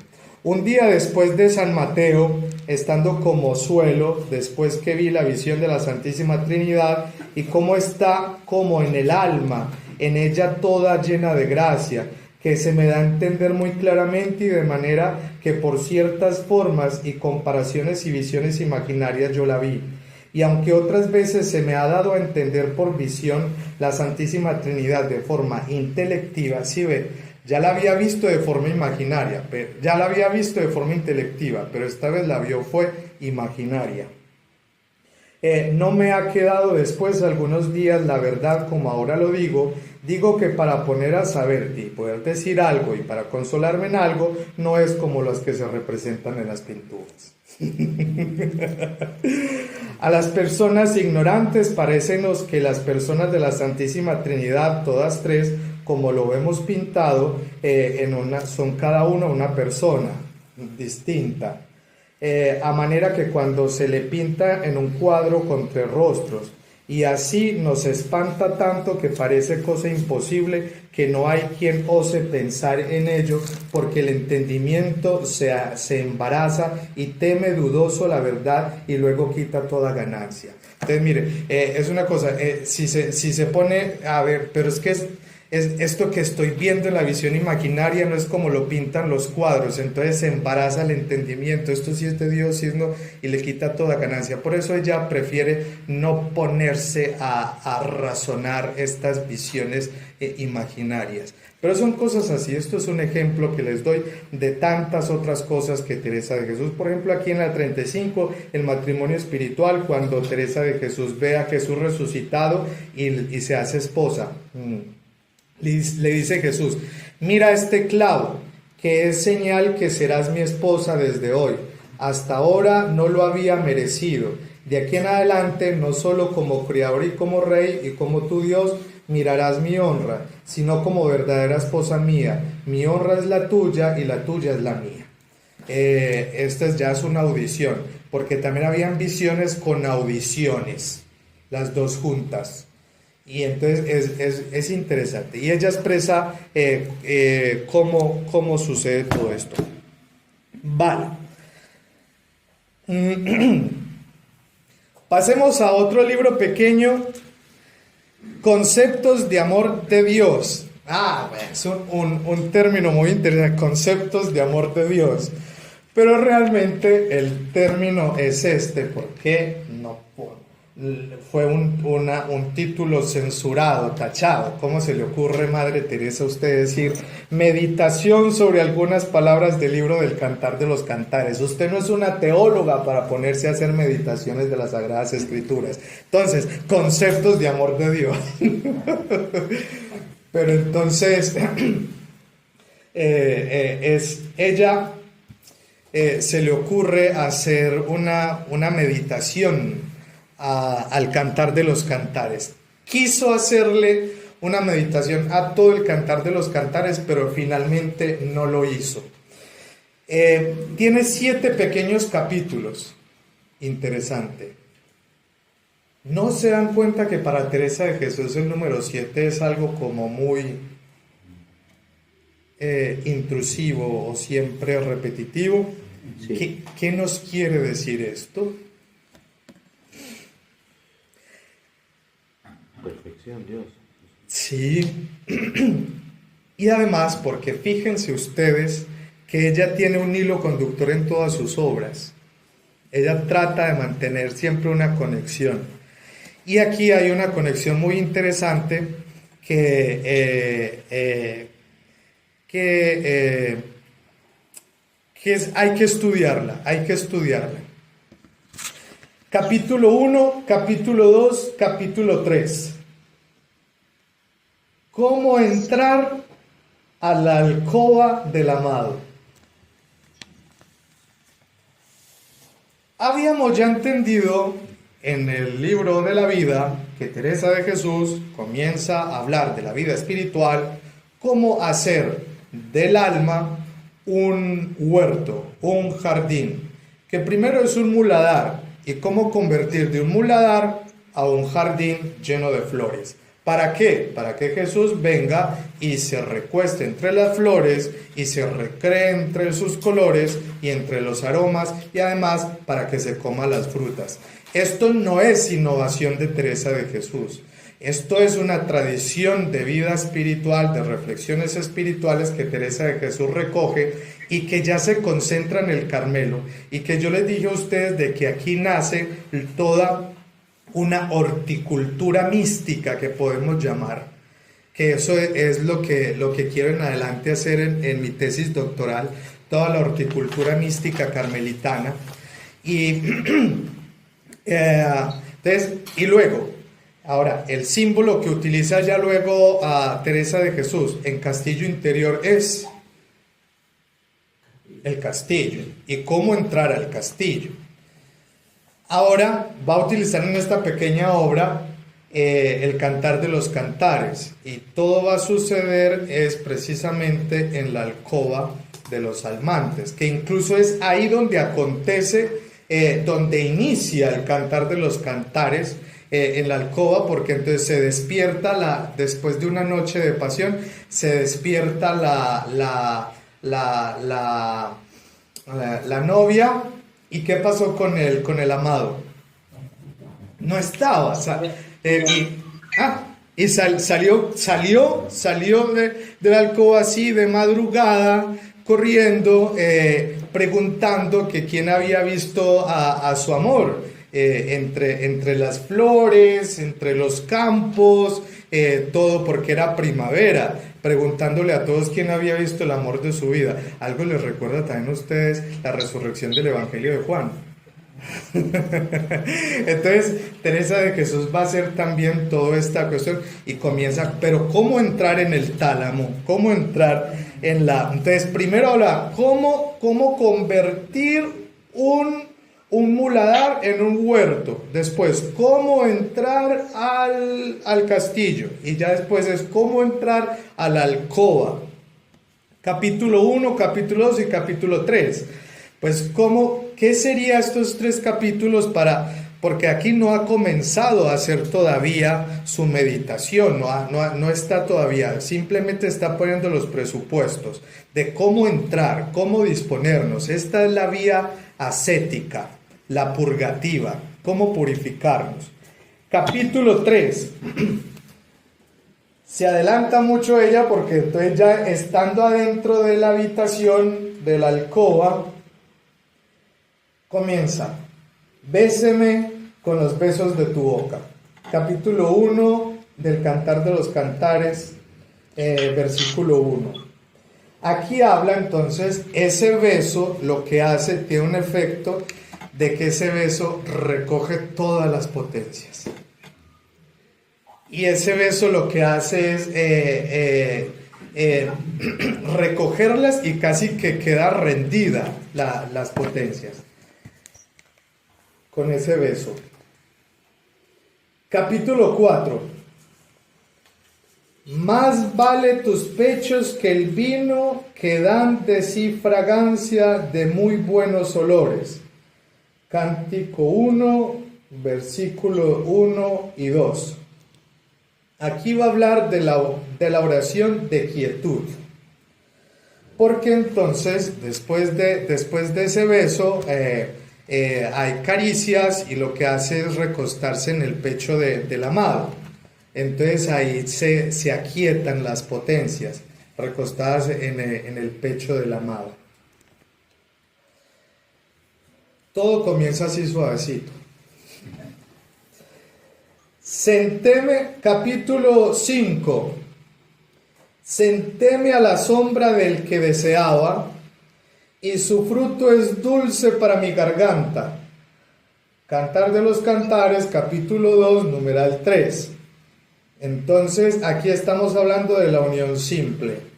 Un día después de San Mateo, estando como suelo, después que vi la visión de la Santísima Trinidad y cómo está como en el alma, en ella toda llena de gracia, que se me da a entender muy claramente y de manera que por ciertas formas y comparaciones y visiones imaginarias yo la vi. Y aunque otras veces se me ha dado a entender por visión la Santísima Trinidad de forma intelectiva, ¿sí ve? Ya la había visto de forma imaginaria, ya la había visto de forma intelectiva, pero esta vez la vio fue imaginaria. No me ha quedado después algunos días la verdad como ahora lo digo que para poner a saberte y poder decir algo y para consolarme en algo, no es como las que se representan en las pinturas. A las personas ignorantes parécenos que las personas de la Santísima Trinidad, todas tres, como lo vemos pintado, son cada una una persona distinta. A manera que cuando se le pinta en un cuadro con tres rostros, y así nos espanta tanto que parece cosa imposible que no hay quien ose pensar en ello, porque el entendimiento se embaraza y teme dudoso la verdad y luego quita toda ganancia. Entonces mire, es una cosa, si se pone a ver, pero es que esto que estoy viendo en la visión imaginaria no es como lo pintan los cuadros, entonces se embaraza el entendimiento, esto sí es de Dios, sí es no, y le quita toda ganancia. Por eso ella prefiere no ponerse a razonar estas visiones imaginarias. Pero son cosas así, esto es un ejemplo que les doy de tantas otras cosas que Teresa de Jesús. Por ejemplo, aquí en la 35, el matrimonio espiritual, cuando Teresa de Jesús ve a Jesús resucitado y se hace esposa. Le dice Jesús: mira este clavo, que es señal que serás mi esposa desde hoy. Hasta ahora no lo había merecido. De aquí en adelante, no solo como criador y como rey y como tu Dios, mirarás mi honra, sino como verdadera esposa mía. Mi honra es la tuya y la tuya es la mía. Esta ya es una audición, porque también habían visiones con audiciones, las dos juntas. Y entonces es interesante. Y ella expresa cómo sucede todo esto. Vale. Pasemos a otro libro pequeño. Conceptos de amor de Dios. Es un término muy interesante. Conceptos de amor de Dios. Pero realmente el término es porque no fue un título censurado, tachado. ¿Cómo se le ocurre, Madre Teresa, a usted decir meditación sobre algunas palabras del libro del Cantar de los Cantares? Usted no es una teóloga para ponerse a hacer meditaciones de las Sagradas Escrituras. Entonces, conceptos de amor de Dios. Pero entonces, ella se le ocurre hacer una meditación al Cantar de los Cantares. Quiso hacerle una meditación a todo el Cantar de los Cantares, pero finalmente no lo hizo. Tiene 7 pequeños capítulos. Interesante. ¿No se dan cuenta que para Teresa de Jesús el número 7 es algo como muy intrusivo o siempre repetitivo? Sí. ¿Qué nos quiere decir esto? Perfección, Dios. Sí. Y además porque fíjense ustedes que ella tiene un hilo conductor en todas sus obras. Ella trata de mantener siempre una conexión. Y aquí hay una conexión muy interesante que hay que estudiarla, Capítulo 1, capítulo 2, capítulo 3. ¿Cómo entrar a la alcoba del amado? Habíamos ya entendido en el libro de la vida que Teresa de Jesús comienza a hablar de la vida espiritual, cómo hacer del alma un huerto, un jardín, que primero es un muladar, y cómo convertir de un muladar a un jardín lleno de flores. ¿Para qué? Para que Jesús venga y se recueste entre las flores y se recree entre sus colores y entre los aromas, y además para que se coma las frutas. Esto no es innovación de Teresa de Jesús. Esto es una tradición de vida espiritual, de reflexiones espirituales que Teresa de Jesús recoge y que ya se concentra en el Carmelo, y que yo les dije a ustedes de que aquí nace toda una horticultura mística que podemos llamar, que eso es lo que quiero en adelante hacer en mi tesis doctoral, toda la horticultura mística carmelitana. Y entonces, y luego, ahora, el símbolo que utiliza ya luego a Teresa de Jesús en Castillo Interior es el castillo y cómo entrar al castillo. Ahora va a utilizar en esta pequeña obra el Cantar de los Cantares, y todo va a suceder es precisamente en la alcoba de los almantes, que incluso es ahí donde acontece, donde inicia el Cantar de los Cantares, en la alcoba, porque entonces se despierta después de una noche de pasión, se despierta la novia. ¿Y qué pasó con el amado? No estaba. Salió de la alcoba así de madrugada, corriendo, preguntando que quién había visto a su amor, entre las flores, entre los campos, todo porque era primavera, preguntándole a todos quién había visto el amor de su vida. Algo les recuerda también a ustedes la resurrección del Evangelio de Juan. Entonces Teresa de Jesús va a hacer también toda esta cuestión y comienza, pero ¿cómo entrar en el tálamo? ¿Cómo entrar en la...? Entonces primero habla, ¿cómo convertir un muladar en un huerto? Después, ¿cómo entrar al castillo? Y ya después es cómo entrar a la alcoba. Capítulo 1, capítulo 2 y capítulo 3. Pues, ¿qué serían estos 3 capítulos porque aquí no ha comenzado a hacer todavía su meditación, no está todavía, simplemente está poniendo los presupuestos de cómo entrar, cómo disponernos. Esta es la vía ascética, la purgativa, cómo purificarnos. Capítulo 3. Se adelanta mucho ella porque entonces ya estando adentro de la habitación de la alcoba, comienza, béseme con los besos de tu boca. Capítulo 1 del Cantar de los Cantares, versículo 1. Aquí habla entonces, ese beso lo que hace, tiene un efecto de que ese beso recoge todas las potencias. Y ese beso lo que hace es recogerlas y casi que queda rendida las potencias con ese beso. Capítulo 4. Más vale tus pechos que el vino, que dan de sí fragancia de muy buenos olores. Cántico 1, versículo 1 y 2. Aquí va a hablar de la oración de quietud. Porque entonces, después de ese beso, hay caricias y lo que hace es recostarse en el pecho del amado. Entonces ahí se aquietan las potencias, recostadas en el pecho del amado. Todo comienza así suavecito. Sentéme, capítulo 5. Sentéme a la sombra del que deseaba, y su fruto es dulce para mi garganta. Cantar de los Cantares, capítulo 2, numeral 3. Entonces, aquí estamos hablando de la unión simple.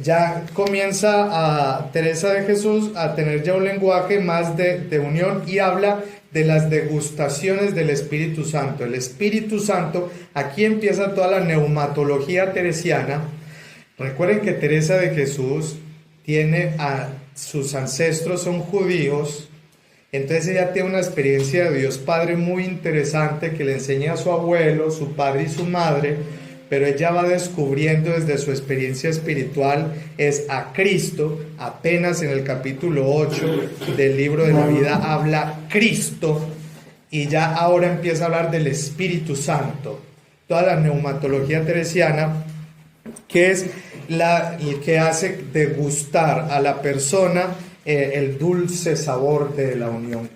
Ya comienza a Teresa de Jesús a tener ya un lenguaje más de unión, y habla de las degustaciones del Espíritu Santo. El Espíritu Santo, aquí empieza toda la neumatología teresiana. Recuerden que Teresa de Jesús tiene a sus ancestros son judíos, Entonces ella tiene una experiencia de Dios Padre muy interesante que le enseña a su abuelo, su padre y su madre, pero ella va descubriendo desde su experiencia espiritual es a Cristo. Apenas en el capítulo 8 del libro de la vida habla Cristo, y ya ahora empieza a hablar del Espíritu Santo. Toda la neumatología teresiana, que es el que hace degustar a la persona el dulce sabor de la unión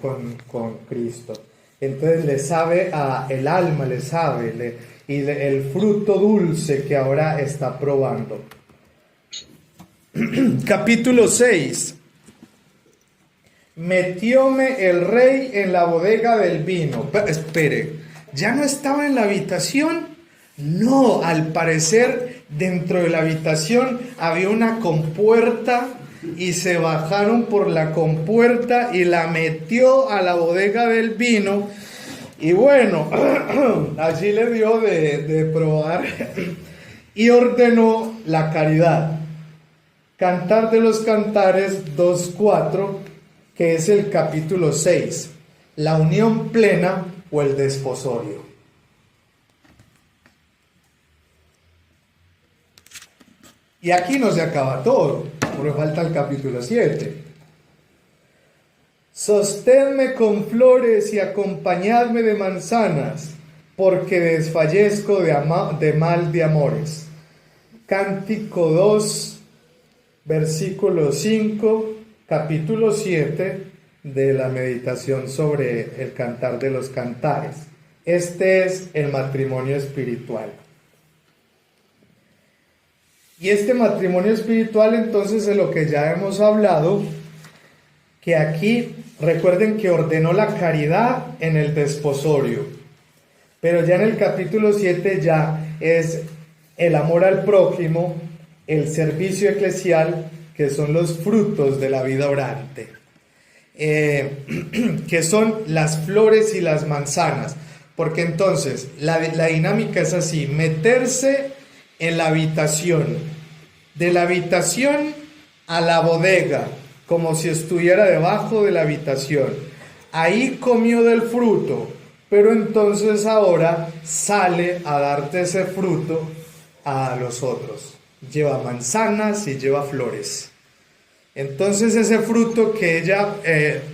con Cristo. Entonces le sabe el alma, le sabe, el fruto dulce que ahora está probando. Capítulo 6. Metióme el rey en la bodega del vino. Espere, ¿ya no estaba en la habitación? No, al parecer dentro de la habitación había una compuerta y se bajaron por la compuerta y la metió a la bodega del vino. Y bueno, allí le dio de probar y ordenó la caridad. Cantar de los Cantares 2.4, que es el capítulo 6, la unión plena o el desposorio. Y aquí no se acaba todo, porque falta el capítulo 7. Sosténme con flores y acompañadme de manzanas, porque desfallezco de mal de amores. Cántico 2, versículo 5, capítulo 7 de la meditación sobre el Cantar de los Cantares. Este es el matrimonio espiritual. Y este matrimonio espiritual entonces es lo que ya hemos hablado, que aquí recuerden que ordenó la caridad en el desposorio, pero ya en el capítulo 7 ya es el amor al prójimo, el servicio eclesial, que son los frutos de la vida orante, que son las flores y las manzanas, porque entonces la dinámica es así: meterse en la habitación, de la habitación a la bodega, como si estuviera debajo de la habitación. Ahí comió del fruto, pero entonces ahora sale a darte ese fruto a los otros. Lleva manzanas y lleva flores. Entonces ese fruto que ella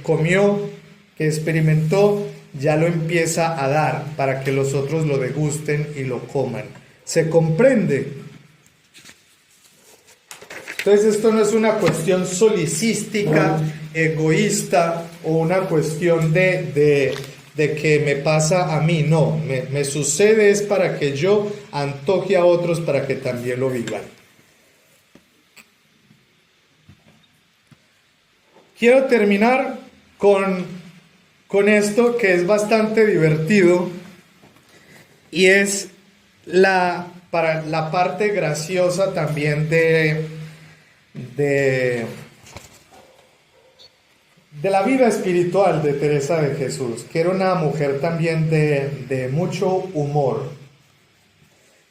comió, que experimentó, ya lo empieza a dar para que los otros lo degusten y lo coman. ¿Se comprende? Entonces esto no es una cuestión solicística, egoísta, o una cuestión de que me pasa a mí. No, me sucede es para que yo antoje a otros para que también lo vivan. Quiero terminar con esto que es bastante divertido, y es para la parte graciosa también de la vida espiritual de Teresa de Jesús, que era una mujer también de mucho humor.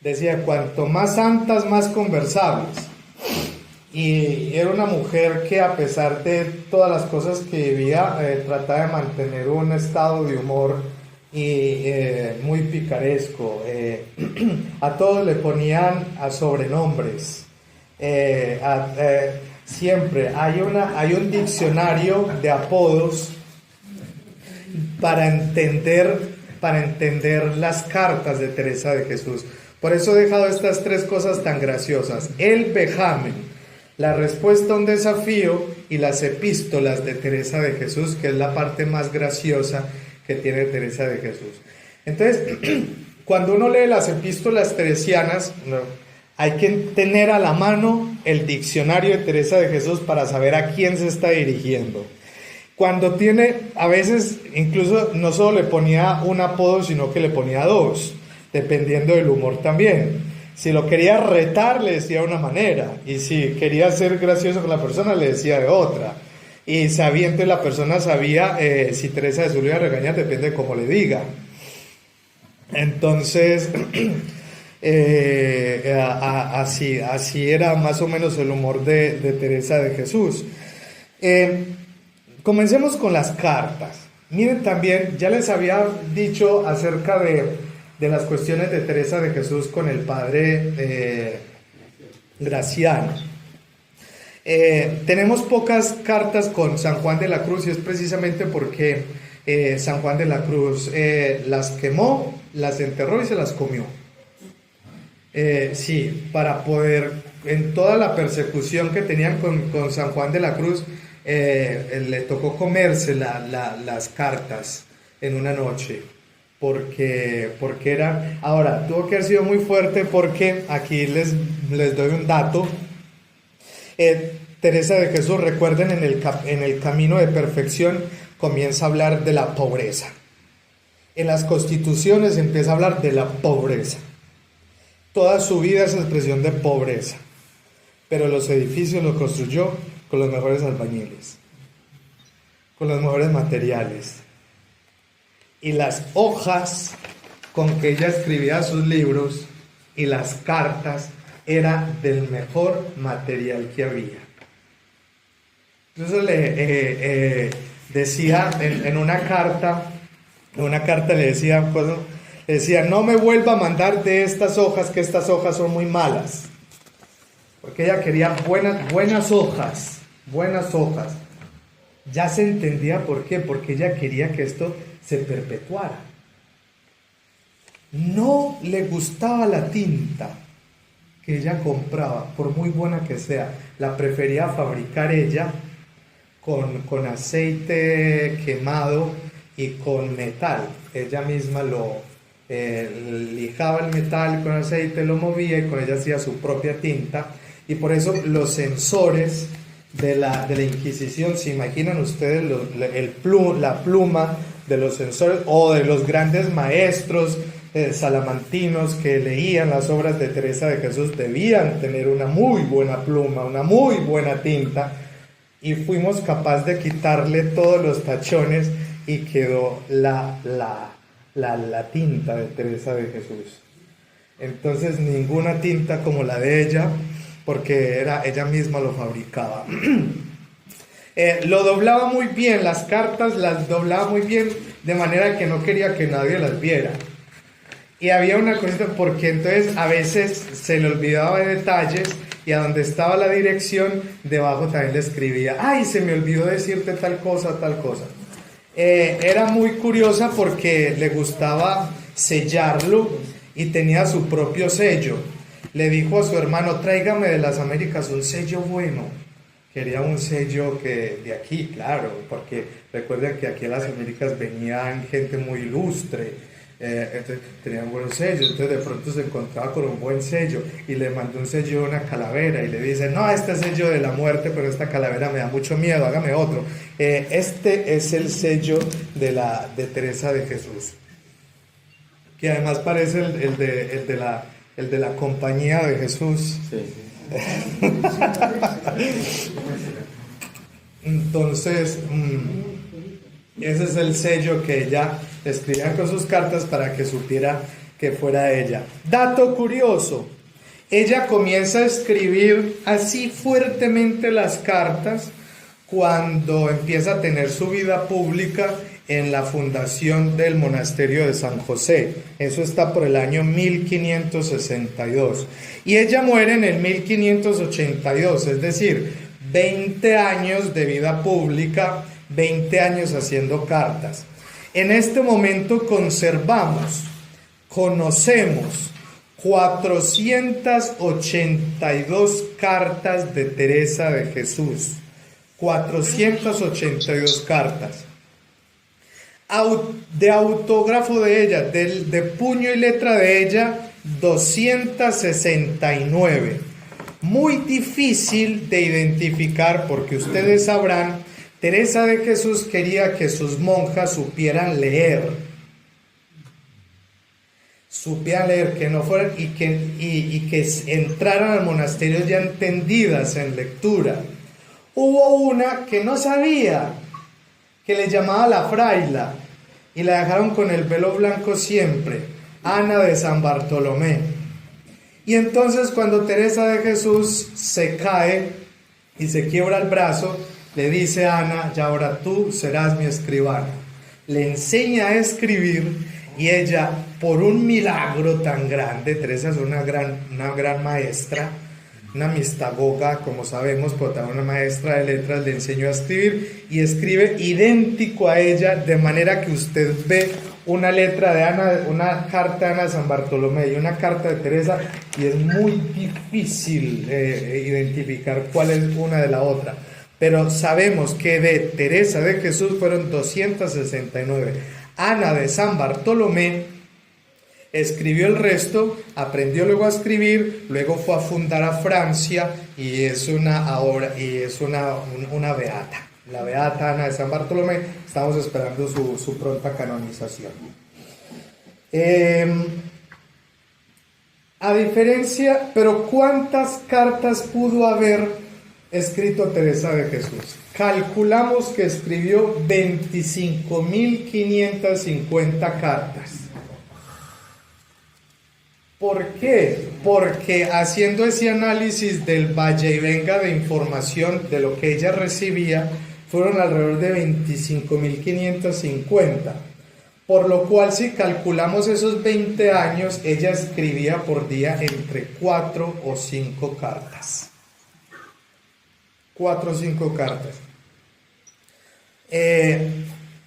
Decía, cuanto más santas, más conversables. Y era una mujer que, a pesar de todas las cosas que vivía, trataba de mantener un estado de humor y muy picaresco. A todos le ponían a sobrenombres. Siempre hay un diccionario de apodos para entender las cartas de Teresa de Jesús. Por eso he dejado estas tres cosas tan graciosas: el vejamen, la respuesta a un desafío, y las epístolas de Teresa de Jesús, que es la parte más graciosa que tiene Teresa de Jesús. Entonces, cuando uno lee las epístolas teresianas, hay que tener a la mano el diccionario de Teresa de Jesús para saber a quién se está dirigiendo. Cuando a veces incluso no solo le ponía un apodo, sino que le ponía dos, dependiendo del humor también. Si lo quería retar, le decía de una manera, y si quería ser gracioso con la persona, le decía de otra. Y entonces la persona sabía si Teresa de Jesús le iba a regañar, depende de cómo le diga. Entonces, así era más o menos el humor de Teresa de Jesús. comencemos con las cartas. Miren también, ya les había dicho acerca de las cuestiones de Teresa de Jesús con el padre Graciano. Tenemos pocas cartas con San Juan de la Cruz y es precisamente porque San Juan de la Cruz las quemó, las enterró y se las comió. Sí, para poder, en toda la persecución que tenían con San Juan de la Cruz, le tocó comerse las cartas en una noche, porque era, ahora, tuvo que haber sido muy fuerte porque aquí les doy un dato. Teresa de Jesús, recuerden, en el camino de perfección comienza a hablar de la pobreza. En las constituciones empieza a hablar de la pobreza. Toda su vida es expresión de pobreza, pero los edificios los construyó con los mejores albañiles, con los mejores materiales. Y las hojas con que ella escribía sus libros y las cartas era del mejor material que había. Entonces le decía en una carta le decía, no me vuelva a mandar de estas hojas, que estas hojas son muy malas. Porque ella quería buenas hojas. Ya se entendía por qué, porque ella quería que esto se perpetuara. No le gustaba la tinta que ella compraba, por muy buena que sea, la prefería fabricar ella con aceite quemado y con metal. Ella misma lijaba el metal con aceite, lo movía y con ella hacía su propia tinta. Y por eso los censores de la Inquisición, ¿se imaginan ustedes la pluma de los censores o de los grandes maestros salamantinos que leían las obras de Teresa de Jesús? Debían tener una muy buena pluma, una muy buena tinta, y fuimos capaces de quitarle todos los tachones y quedó la tinta de Teresa de Jesús. Entonces ninguna tinta como la de ella, porque ella misma lo fabricaba. Lo doblaba muy bien, las cartas las doblaba muy bien, de manera que no quería que nadie las viera. Y había una cosita, porque entonces a veces se le olvidaba de detalles, y a donde estaba la dirección, debajo también le escribía, ay, se me olvidó decirte tal cosa. Era muy curiosa porque le gustaba sellarlo y tenía su propio sello. Le dijo a su hermano, tráigame de las Américas un sello bueno. Quería un sello que de aquí, claro, porque recuerden que aquí a las Américas venían gente muy ilustre, entonces tenían buenos sellos. Entonces de pronto se encontraba con un buen sello y le mandó un sello de una calavera y le dice, no, este sello de la muerte, pero esta calavera me da mucho miedo, hágame otro. Este es el sello de Teresa de Jesús, que además parece el de la compañía de Jesús. Sí. Entonces, ese es el sello que ella escribía con sus cartas para que supiera que fuera ella. Dato curioso, ella comienza a escribir así fuertemente las cartas cuando empieza a tener su vida pública en la fundación del monasterio de San José. Eso está por el año 1562. Y ella muere en el 1582, es decir, 20 años de vida pública, 20 años haciendo cartas. En este momento conocemos 482 cartas de Teresa de Jesús. 482 cartas. De autógrafo de ella, de puño y letra de ella, 269. Muy difícil de identificar porque ustedes sabrán, Teresa de Jesús quería que sus monjas supieran leer, que no fueran y que entraran al monasterio ya entendidas en lectura. Hubo una que no sabía, que le llamaba la fraila, y la dejaron con el velo blanco siempre, Ana de San Bartolomé. Y entonces cuando Teresa de Jesús se cae y se quiebra el brazo, le dice a Ana, ya ahora tú serás mi escribana. Le enseña a escribir y ella, por un milagro tan grande, Teresa es una gran maestra, una mistagoga, como sabemos, pero también una maestra de letras, le enseñó a escribir y escribe idéntico a ella, de manera que usted ve una letra de Ana, una carta de Ana de San Bartolomé y una carta de Teresa, y es muy difícil identificar cuál es una de la otra. Pero sabemos que de Teresa de Jesús fueron 269. Ana de San Bartolomé escribió el resto, aprendió luego a escribir, luego fue a fundar a Francia y es una beata. La beata Ana de San Bartolomé, estamos esperando su pronta canonización. A diferencia, pero ¿cuántas cartas pudo haber escrito Teresa de Jesús? Calculamos que escribió 25.550 cartas. ¿Por qué? Porque haciendo ese análisis del vaya y venga de información de lo que ella recibía, fueron alrededor de 25.550. Por lo cual, si calculamos esos 20 años, ella escribía por día entre 4 o 5 cartas. 4 o 5 cartas.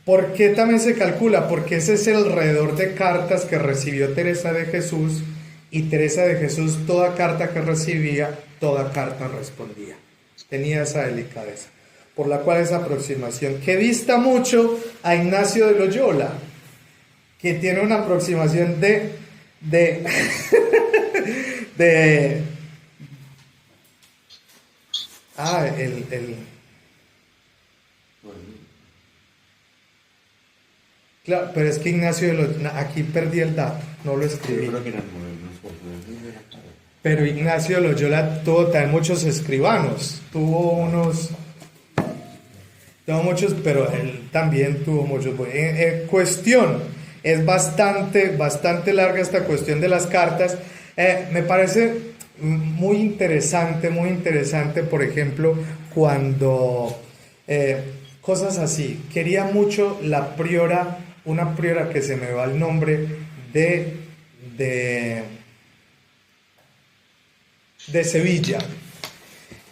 ¿Por qué también se calcula? Porque ese es el alrededor de cartas que recibió Teresa de Jesús, y Teresa de Jesús, toda carta que recibía, toda carta respondía. Tenía esa delicadeza, por la cual esa aproximación, que dista mucho a Ignacio de Loyola, que tiene una aproximación Claro, pero es que Ignacio de Loyola, aquí perdí el dato, no lo escribí. Pero Ignacio de Loyola tuvo también muchos escribanos, tuvo muchos, pero él también tuvo muchos. Cuestión, es bastante larga esta cuestión de las cartas. Me parece muy interesante, por ejemplo, cuando cosas así. Quería mucho la priora, una priora que se me va el nombre, de Sevilla,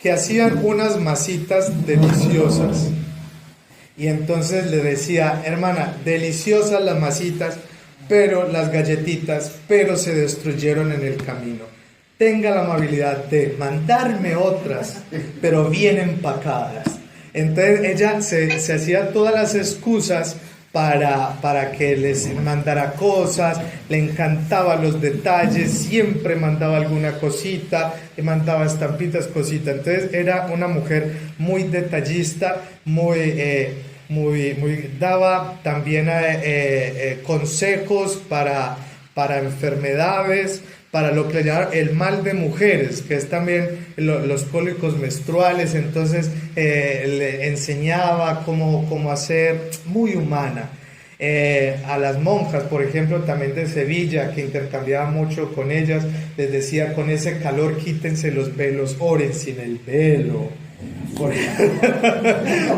que hacían unas masitas deliciosas. Y entonces le decía, hermana, deliciosas las masitas, pero las galletitas, pero se destruyeron en el camino. Tenga la amabilidad de mandarme otras, pero bien empacadas. Entonces ella se hacía todas las excusas para que les mandara cosas, le encantaban los detalles, siempre mandaba alguna cosita, le mandaba estampitas, cositas. Entonces era una mujer muy detallista, daba también consejos para enfermedades, para lo que le llaman el mal de mujeres, que es también los cólicos menstruales. Entonces le enseñaba cómo hacer, muy humana. A las monjas, por ejemplo, también de Sevilla, que intercambiaba mucho con ellas, les decía, con ese calor quítense los velos, oren sin el velo.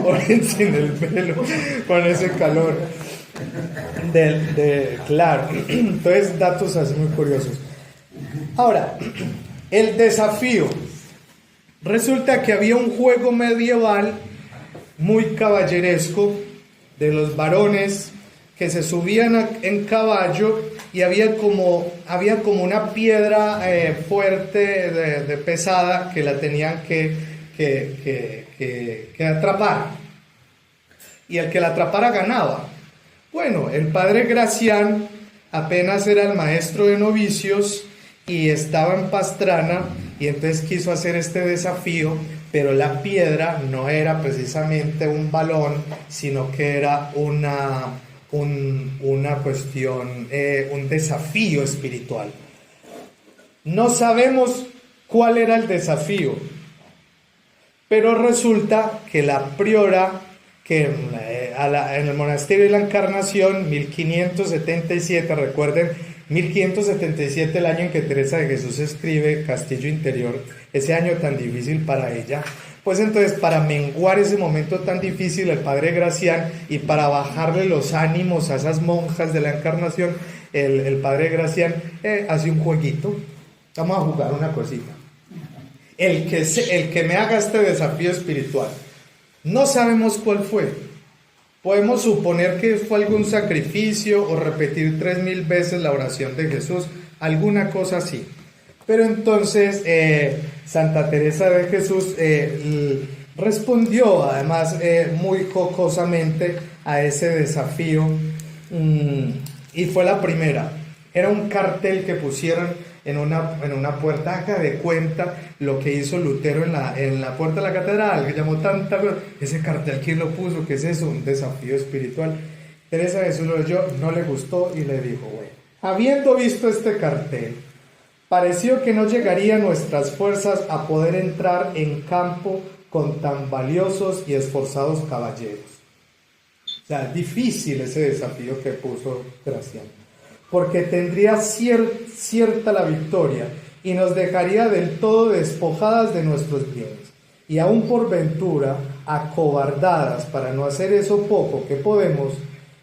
Oren sin el velo, con ese calor. Claro, entonces datos así muy curiosos. Ahora, el desafío. Resulta que había un juego medieval muy caballeresco de los varones que se subían en caballo y había como una piedra fuerte, pesada, que la tenían que atrapar. Y el que la atrapara ganaba. Bueno, el padre Gracián apenas era el maestro de novicios y estaba en Pastrana, y entonces quiso hacer este desafío, pero la piedra no era precisamente un balón, sino que era una cuestión, un desafío espiritual. No sabemos cuál era el desafío, pero resulta que la priora, que en el monasterio de la Encarnación, 1577, recuerden, 1577, el año en que Teresa de Jesús escribe Castillo Interior, ese año tan difícil para ella, Pues entonces, para menguar ese momento tan difícil, el padre Gracián, y para bajarle los ánimos a esas monjas de la Encarnación, el padre Gracián hace un jueguito. Vamos a jugar una cosita. El que me haga este desafío espiritual, no sabemos cuál fue. Podemos suponer que fue algún sacrificio o repetir 3000 veces la oración de Jesús, alguna cosa así. Pero entonces Santa Teresa de Jesús respondió además muy jocosamente a ese desafío, y fue la primera. Era un cartel que pusieron en una puerta. Haga de cuenta lo que hizo Lutero en la puerta de la catedral, que llamó tanta... Ese cartel, ¿quién lo puso? ¿Qué es eso? Un desafío espiritual. Teresa de Jesús lo leyó, no le gustó y le dijo, bueno, habiendo visto este cartel, pareció que no llegarían nuestras fuerzas a poder entrar en campo con tan valiosos y esforzados caballeros. O sea, difícil ese desafío que puso Gracián, porque tendría cierta la victoria y nos dejaría del todo despojadas de nuestros bienes, y aún por ventura acobardadas para no hacer eso poco que podemos.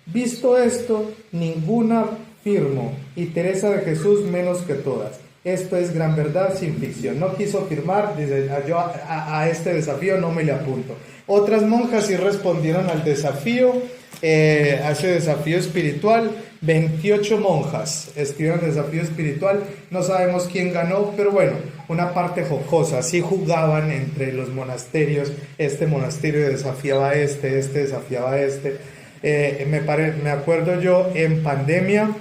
Visto esto, ninguna firmo, y Teresa de Jesús menos que todas. Esto es gran verdad sin ficción. No quiso firmar, dice, yo a este desafío no me le apunto. Otras monjas sí respondieron al desafío, a ese desafío espiritual. 28 monjas escribieron el desafío espiritual. No sabemos quién ganó, pero bueno, una parte jocosa. Sí jugaban entre los monasterios. Este monasterio desafiaba a este desafiaba a este. Me acuerdo yo en pandemia,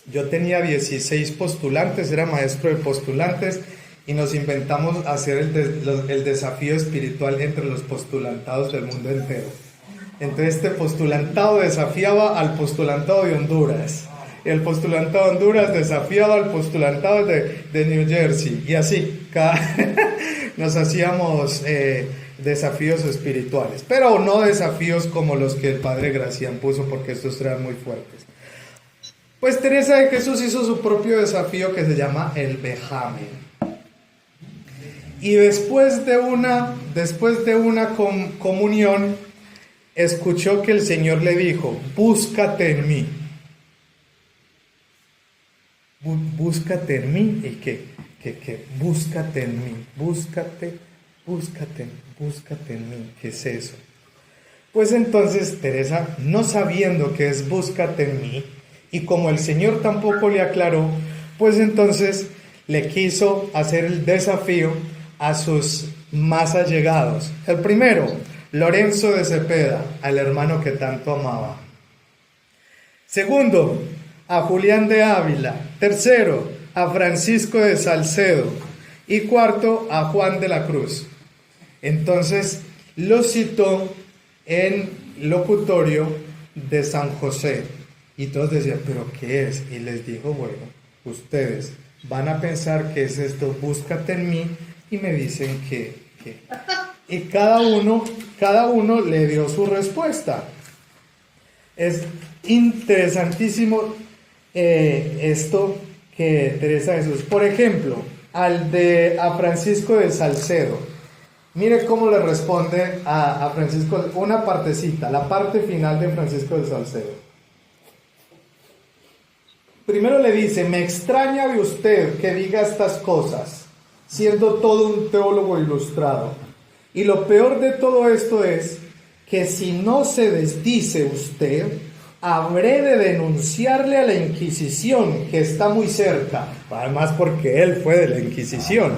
yo tenía 16 postulantes, era maestro de postulantes, y nos inventamos hacer el desafío espiritual entre los postulantados del mundo entero. Entonces este postulantado desafiaba al postulantado de Honduras, y el postulantado de Honduras desafiaba al postulantado de New Jersey, y así nos hacíamos desafíos espirituales, pero no desafíos como los que el padre Gracián puso, porque estos eran muy fuertes. Pues Teresa de Jesús hizo su propio desafío que se llama el vejamen. Y después de una comunión, escuchó que el Señor le dijo, búscate en mí. Búscate en mí. ¿Y qué? Búscate en mí. Búscate en mí. ¿Qué es eso? Pues entonces Teresa, no sabiendo qué es búscate en mí, y como el Señor tampoco le aclaró, pues entonces le quiso hacer el desafío a sus más allegados. El primero, Lorenzo de Cepeda, al hermano que tanto amaba. Segundo, a Julián de Ávila. Tercero, a Francisco de Salcedo. Y cuarto, a Juan de la Cruz. Entonces lo citó en locutorio de San José. Y todos decían, ¿pero qué es? Y les dijo, bueno, ustedes van a pensar que es esto, búscate en mí, y me dicen que. Y cada uno le dio su respuesta. Es interesantísimo esto que Teresa de Jesús. Por ejemplo, a Francisco de Salcedo. Mire cómo le responde a Francisco, una partecita, la parte final de Francisco de Salcedo. Primero le dice, me extraña de usted que diga estas cosas, siendo todo un teólogo ilustrado. Y lo peor de todo esto es que si no se desdice usted, habré de denunciarle a la Inquisición, que está muy cerca, además porque él fue de la Inquisición.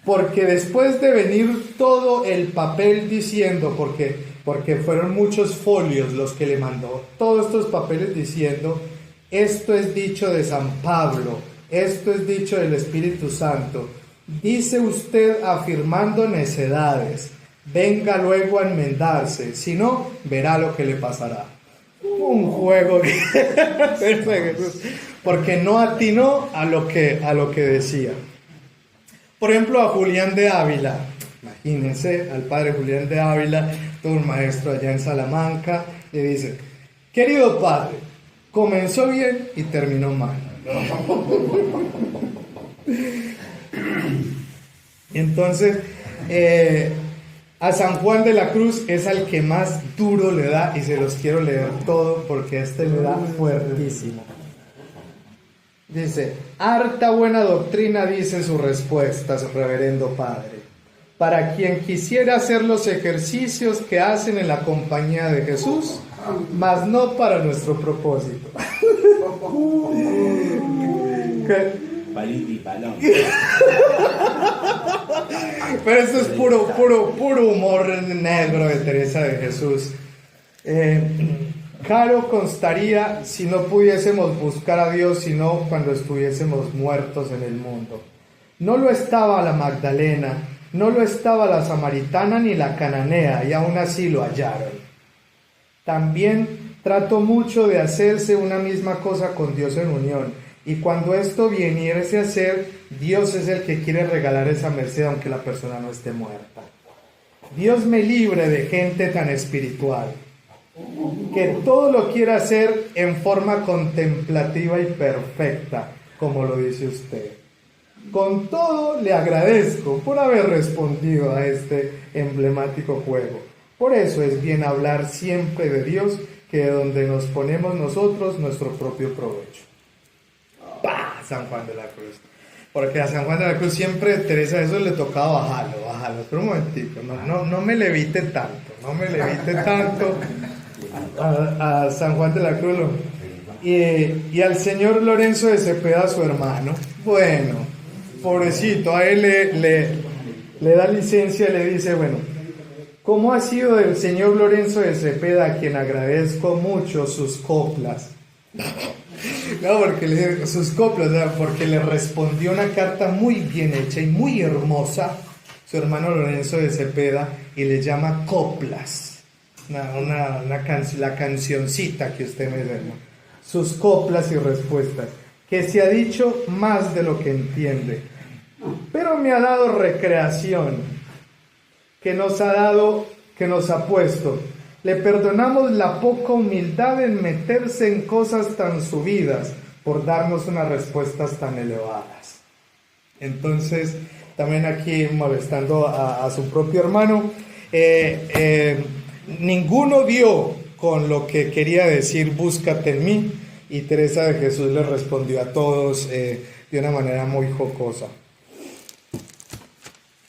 Porque después de venir todo el papel diciendo, porque fueron muchos folios los que le mandó, todos estos papeles diciendo, esto es dicho de San Pablo, esto es dicho del Espíritu Santo, dice usted afirmando necedades, venga luego a enmendarse, si no, verá lo que le pasará. Un juego porque no atinó a lo que decía. Por ejemplo, a Julián de Ávila, imagínense al padre Julián de Ávila, todo un maestro allá en Salamanca, le dice, querido padre, comenzó bien y terminó mal. Entonces, A San Juan de la Cruz es al que más duro le da, y se los quiero leer todo porque este le da fuertísimo. Dice: harta buena doctrina dice su respuesta, su reverendo padre, para quien quisiera hacer los ejercicios que hacen en la compañía de Jesús, mas no para nuestro propósito. Paliti, palón. Pero esto es puro humor negro de Teresa de Jesús. Caro constaría si no pudiésemos buscar a Dios, sino cuando estuviésemos muertos en el mundo. No lo estaba la Magdalena, no lo estaba la samaritana ni la cananea, y aún así lo hallaron. También trató mucho de hacerse una misma cosa con Dios en unión. Y cuando esto viniese a ser, Dios es el que quiere regalar esa merced aunque la persona no esté muerta. Dios me libre de gente tan espiritual, que todo lo quiera hacer en forma contemplativa y perfecta, como lo dice usted. Con todo le agradezco por haber respondido a este emblemático juego. Por eso es bien hablar siempre de Dios, que de donde nos ponemos nosotros nuestro propio provecho. ¡Pah! San Juan de la Cruz. Porque a San Juan de la Cruz siempre, Teresa, eso le tocaba bajarlo. Pero un momentito, no me levite tanto, a San Juan de la Cruz. Y al señor Lorenzo de Cepeda, su hermano, bueno, pobrecito, a él le da licencia y le dice: bueno, ¿cómo ha sido del señor Lorenzo de Cepeda, a quien agradezco mucho sus coplas? No, porque sus coplas, ¿verdad? Porque le respondió una carta muy bien hecha y muy hermosa su hermano Lorenzo de Cepeda, y le llama coplas, la cancioncita que usted me llama, sus coplas y respuestas, que se ha dicho más de lo que entiende, pero me ha dado recreación, que nos ha puesto. Le perdonamos la poca humildad en meterse en cosas tan subidas por darnos unas respuestas tan elevadas. Entonces, también aquí molestando a su propio hermano, ninguno dio con lo que quería decir búscate en mí, y Teresa de Jesús le respondió a todos de una manera muy jocosa.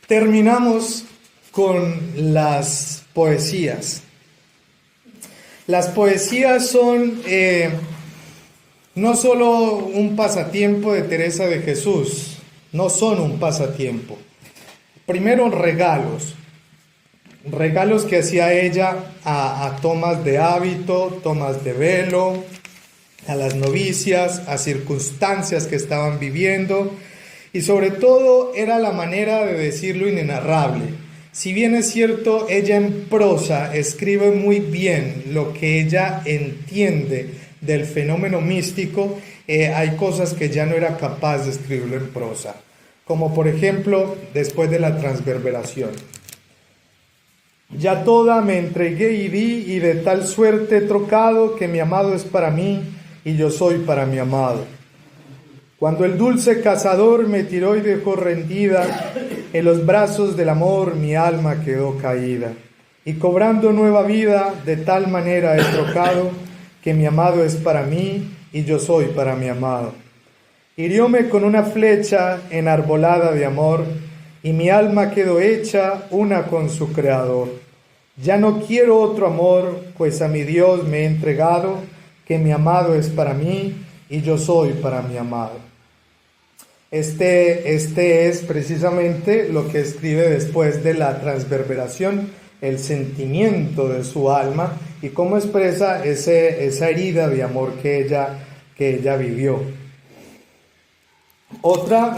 Terminamos con las poesías. Las poesías son no solo un pasatiempo de Teresa de Jesús, no son un pasatiempo. Primero, regalos que hacía ella a tomas de hábito, tomas de velo, a las novicias, a circunstancias que estaban viviendo, y sobre todo era la manera de decir lo inenarrable. Si bien es cierto, ella en prosa escribe muy bien lo que ella entiende del fenómeno místico, hay cosas que ya no era capaz de escribirlo en prosa, como por ejemplo después de la transverberación. Ya toda me entregué y di, y de tal suerte he trocado, que mi amado es para mí y yo soy para mi amado. Cuando el dulce cazador me tiró y dejó rendida, en los brazos del amor mi alma quedó caída, y cobrando nueva vida de tal manera he trocado, que mi amado es para mí y yo soy para mi amado. Hirióme con una flecha enarbolada de amor, y mi alma quedó hecha una con su creador. Ya no quiero otro amor, pues a mi Dios me he entregado, que mi amado es para mí y yo soy para mi amado. Este es precisamente lo que escribe después de la transverberación, el sentimiento de su alma y cómo expresa esa herida de amor que ella vivió. Otra,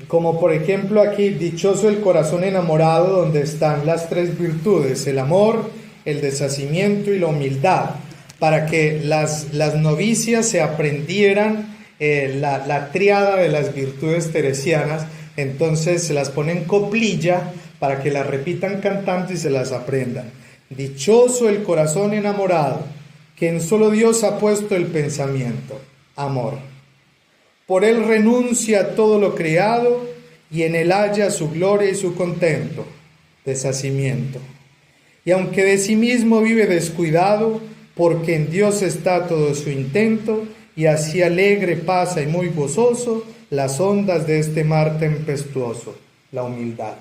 como por ejemplo aquí, dichoso el corazón enamorado, donde están las tres virtudes, el amor, el deshacimiento y la humildad, para que las novicias se aprendieran la tríada de las virtudes teresianas. Entonces se las ponen en coplilla para que las repitan cantando y se las aprendan. Dichoso el corazón enamorado, que en solo Dios ha puesto el pensamiento, amor. Por él renuncia a todo lo creado y en él halla su gloria y su contento, deshacimiento. Y aunque de sí mismo vive descuidado, porque en Dios está todo su intento, y así alegre pasa y muy gozoso las ondas de este mar tempestuoso, la humildad.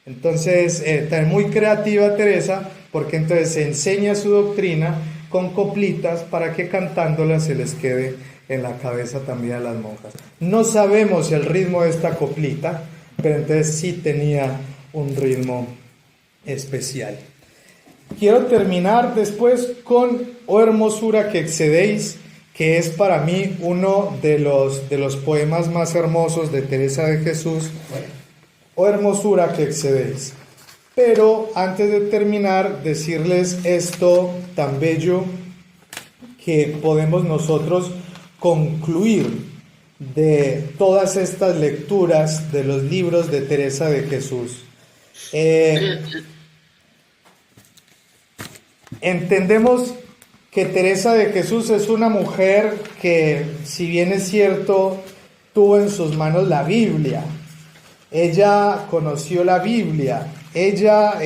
Entonces, también muy creativa Teresa, porque entonces enseña su doctrina con coplitas para que cantándolas se les quede en la cabeza también a las monjas. No sabemos el ritmo de esta coplita, pero entonces sí tenía un ritmo especial. Quiero terminar después con Oh hermosura que excedéis, que es para mí uno de los poemas más hermosos de Teresa de Jesús. Oh hermosura que excedéis. Pero antes de terminar, decirles esto tan bello que podemos nosotros concluir de todas estas lecturas de los libros de Teresa de Jesús. Entendemos que Teresa de Jesús es una mujer que, si bien es cierto, tuvo en sus manos la Biblia. Ella conoció la Biblia, ella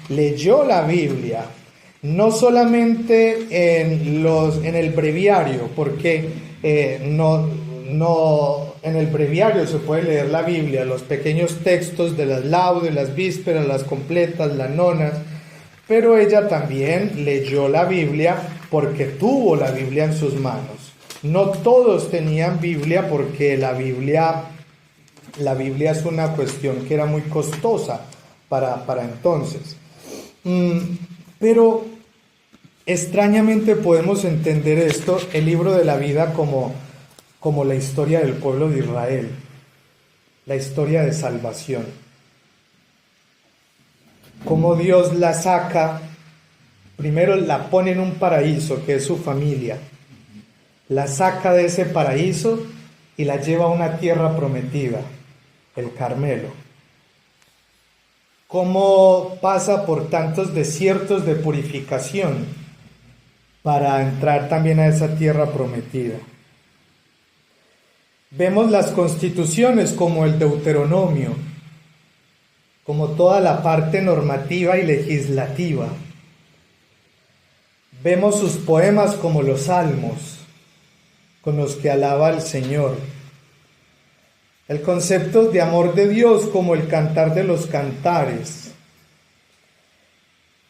leyó la Biblia, no solamente en el breviario, porque no en el breviario se puede leer la Biblia, los pequeños textos de las laudes, las vísperas, las completas, las nonas, pero ella también leyó la Biblia porque tuvo la Biblia en sus manos. No todos tenían Biblia porque la Biblia es una cuestión que era muy costosa para entonces. Pero extrañamente podemos entender esto, el libro de la vida, como la historia del pueblo de Israel, la historia de salvación. Cómo Dios la saca, primero la pone en un paraíso que es su familia, la saca de ese paraíso y la lleva a una tierra prometida, el Carmelo. Cómo pasa por tantos desiertos de purificación para entrar también a esa tierra prometida. Vemos las constituciones como el Deuteronomio, como toda la parte normativa y legislativa. Vemos sus poemas como los salmos, con los que alaba al Señor. El concepto de amor de Dios como el cantar de los cantares,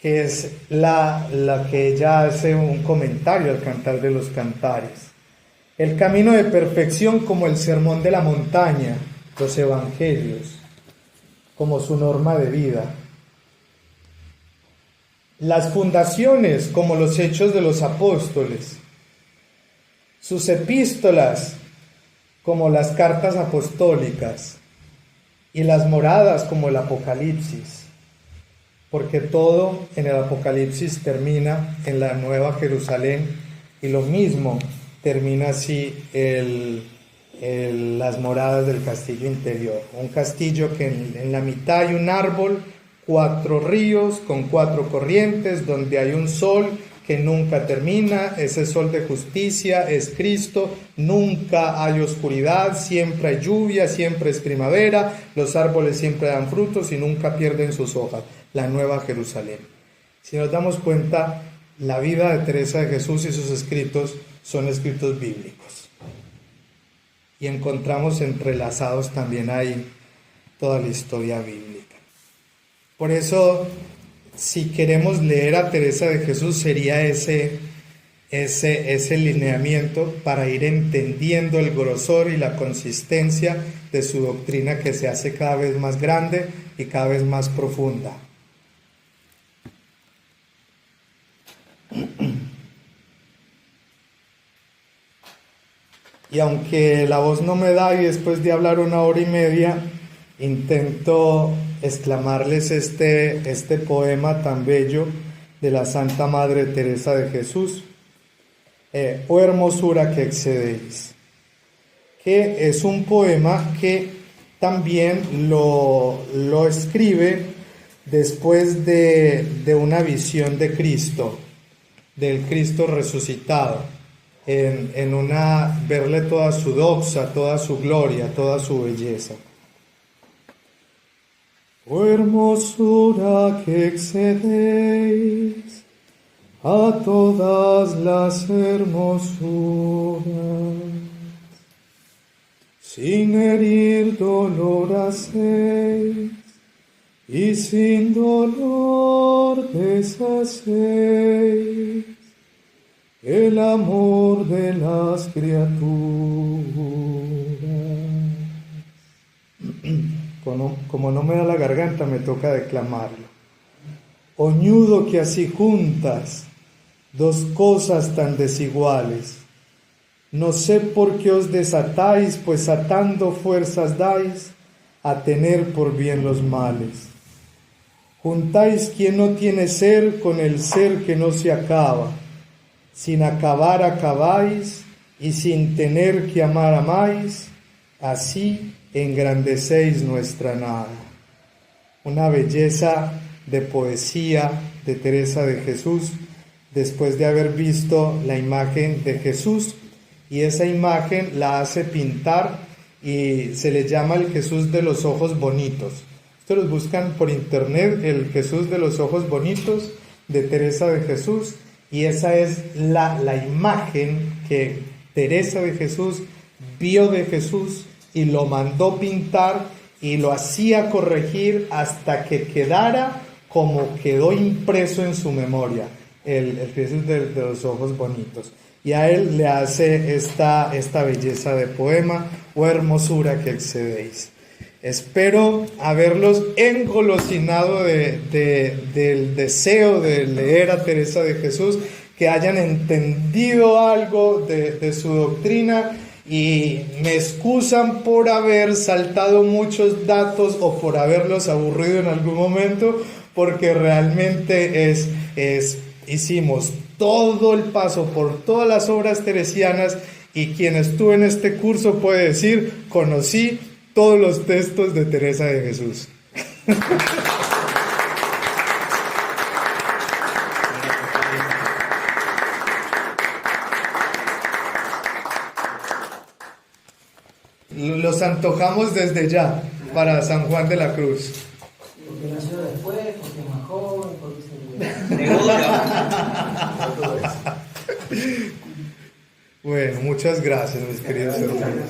que es la que ella hace un comentario al cantar de los cantares. El camino de perfección como el sermón de la montaña, los evangelios, como su norma de vida. Las fundaciones como los hechos de los apóstoles. Sus epístolas como las cartas apostólicas. Y las moradas como el Apocalipsis. Porque todo en el Apocalipsis termina en la Nueva Jerusalén y lo mismo termina así las moradas del castillo interior. Un castillo que en la mitad hay un árbol, 4 ríos con 4 corrientes, donde hay un sol que nunca termina. Ese sol de justicia es Cristo. Nunca hay oscuridad, siempre hay lluvia, siempre es primavera, los árboles siempre dan frutos y nunca pierden sus hojas. La Nueva Jerusalén. Si nos damos cuenta, la vida de Teresa de Jesús y sus escritos son escritos bíblicos. Y encontramos entrelazados también ahí toda la historia bíblica. Por eso, si queremos leer a Teresa de Jesús, sería ese lineamiento para ir entendiendo el grosor y la consistencia de su doctrina, que se hace cada vez más grande y cada vez más profunda. Y aunque la voz no me da y después de hablar 1 hora y media, intento exclamarles este poema tan bello de la Santa Madre Teresa de Jesús. Oh hermosura que excedéis, que es un poema que también lo escribe después de una visión de Cristo, del Cristo resucitado. Verle toda su doxa, toda su gloria, toda su belleza. Oh hermosura que excedéis a todas las hermosuras, sin herir dolor hacéis, y sin dolor deshacéis el amor de las criaturas. Como no me da la garganta, me toca declamarlo. Oñudo que así juntas dos cosas tan desiguales, no sé por qué os desatáis, pues atando fuerzas dais a tener por bien los males. Juntáis quien no tiene ser con el ser que no se acaba, sin acabar acabáis, y sin tener que amar amáis, así engrandecéis nuestra nada. Una belleza de poesía de Teresa de Jesús, después de haber visto la imagen de Jesús, y esa imagen la hace pintar y se le llama el Jesús de los ojos bonitos. Ustedes los buscan por internet, el Jesús de los ojos bonitos de Teresa de Jesús, y esa es la imagen que Teresa de Jesús vio de Jesús y lo mandó pintar y lo hacía corregir hasta que quedara como quedó impreso en su memoria, el Jesús de los ojos bonitos. Y a él le hace esta belleza de poema, oh hermosura que excedéis. Espero haberlos engolosinado del deseo de leer a Teresa de Jesús, que hayan entendido algo de su doctrina, y me excusan por haber saltado muchos datos o por haberlos aburrido en algún momento, porque realmente hicimos todo el paso por todas las obras teresianas, y quien estuvo en este curso puede decir, conocí todos los textos de Teresa de Jesús. Los antojamos desde ya para San Juan de la Cruz. Porque nació después, porque es más joven, porque se... Bueno, muchas gracias, mis queridos hermanos.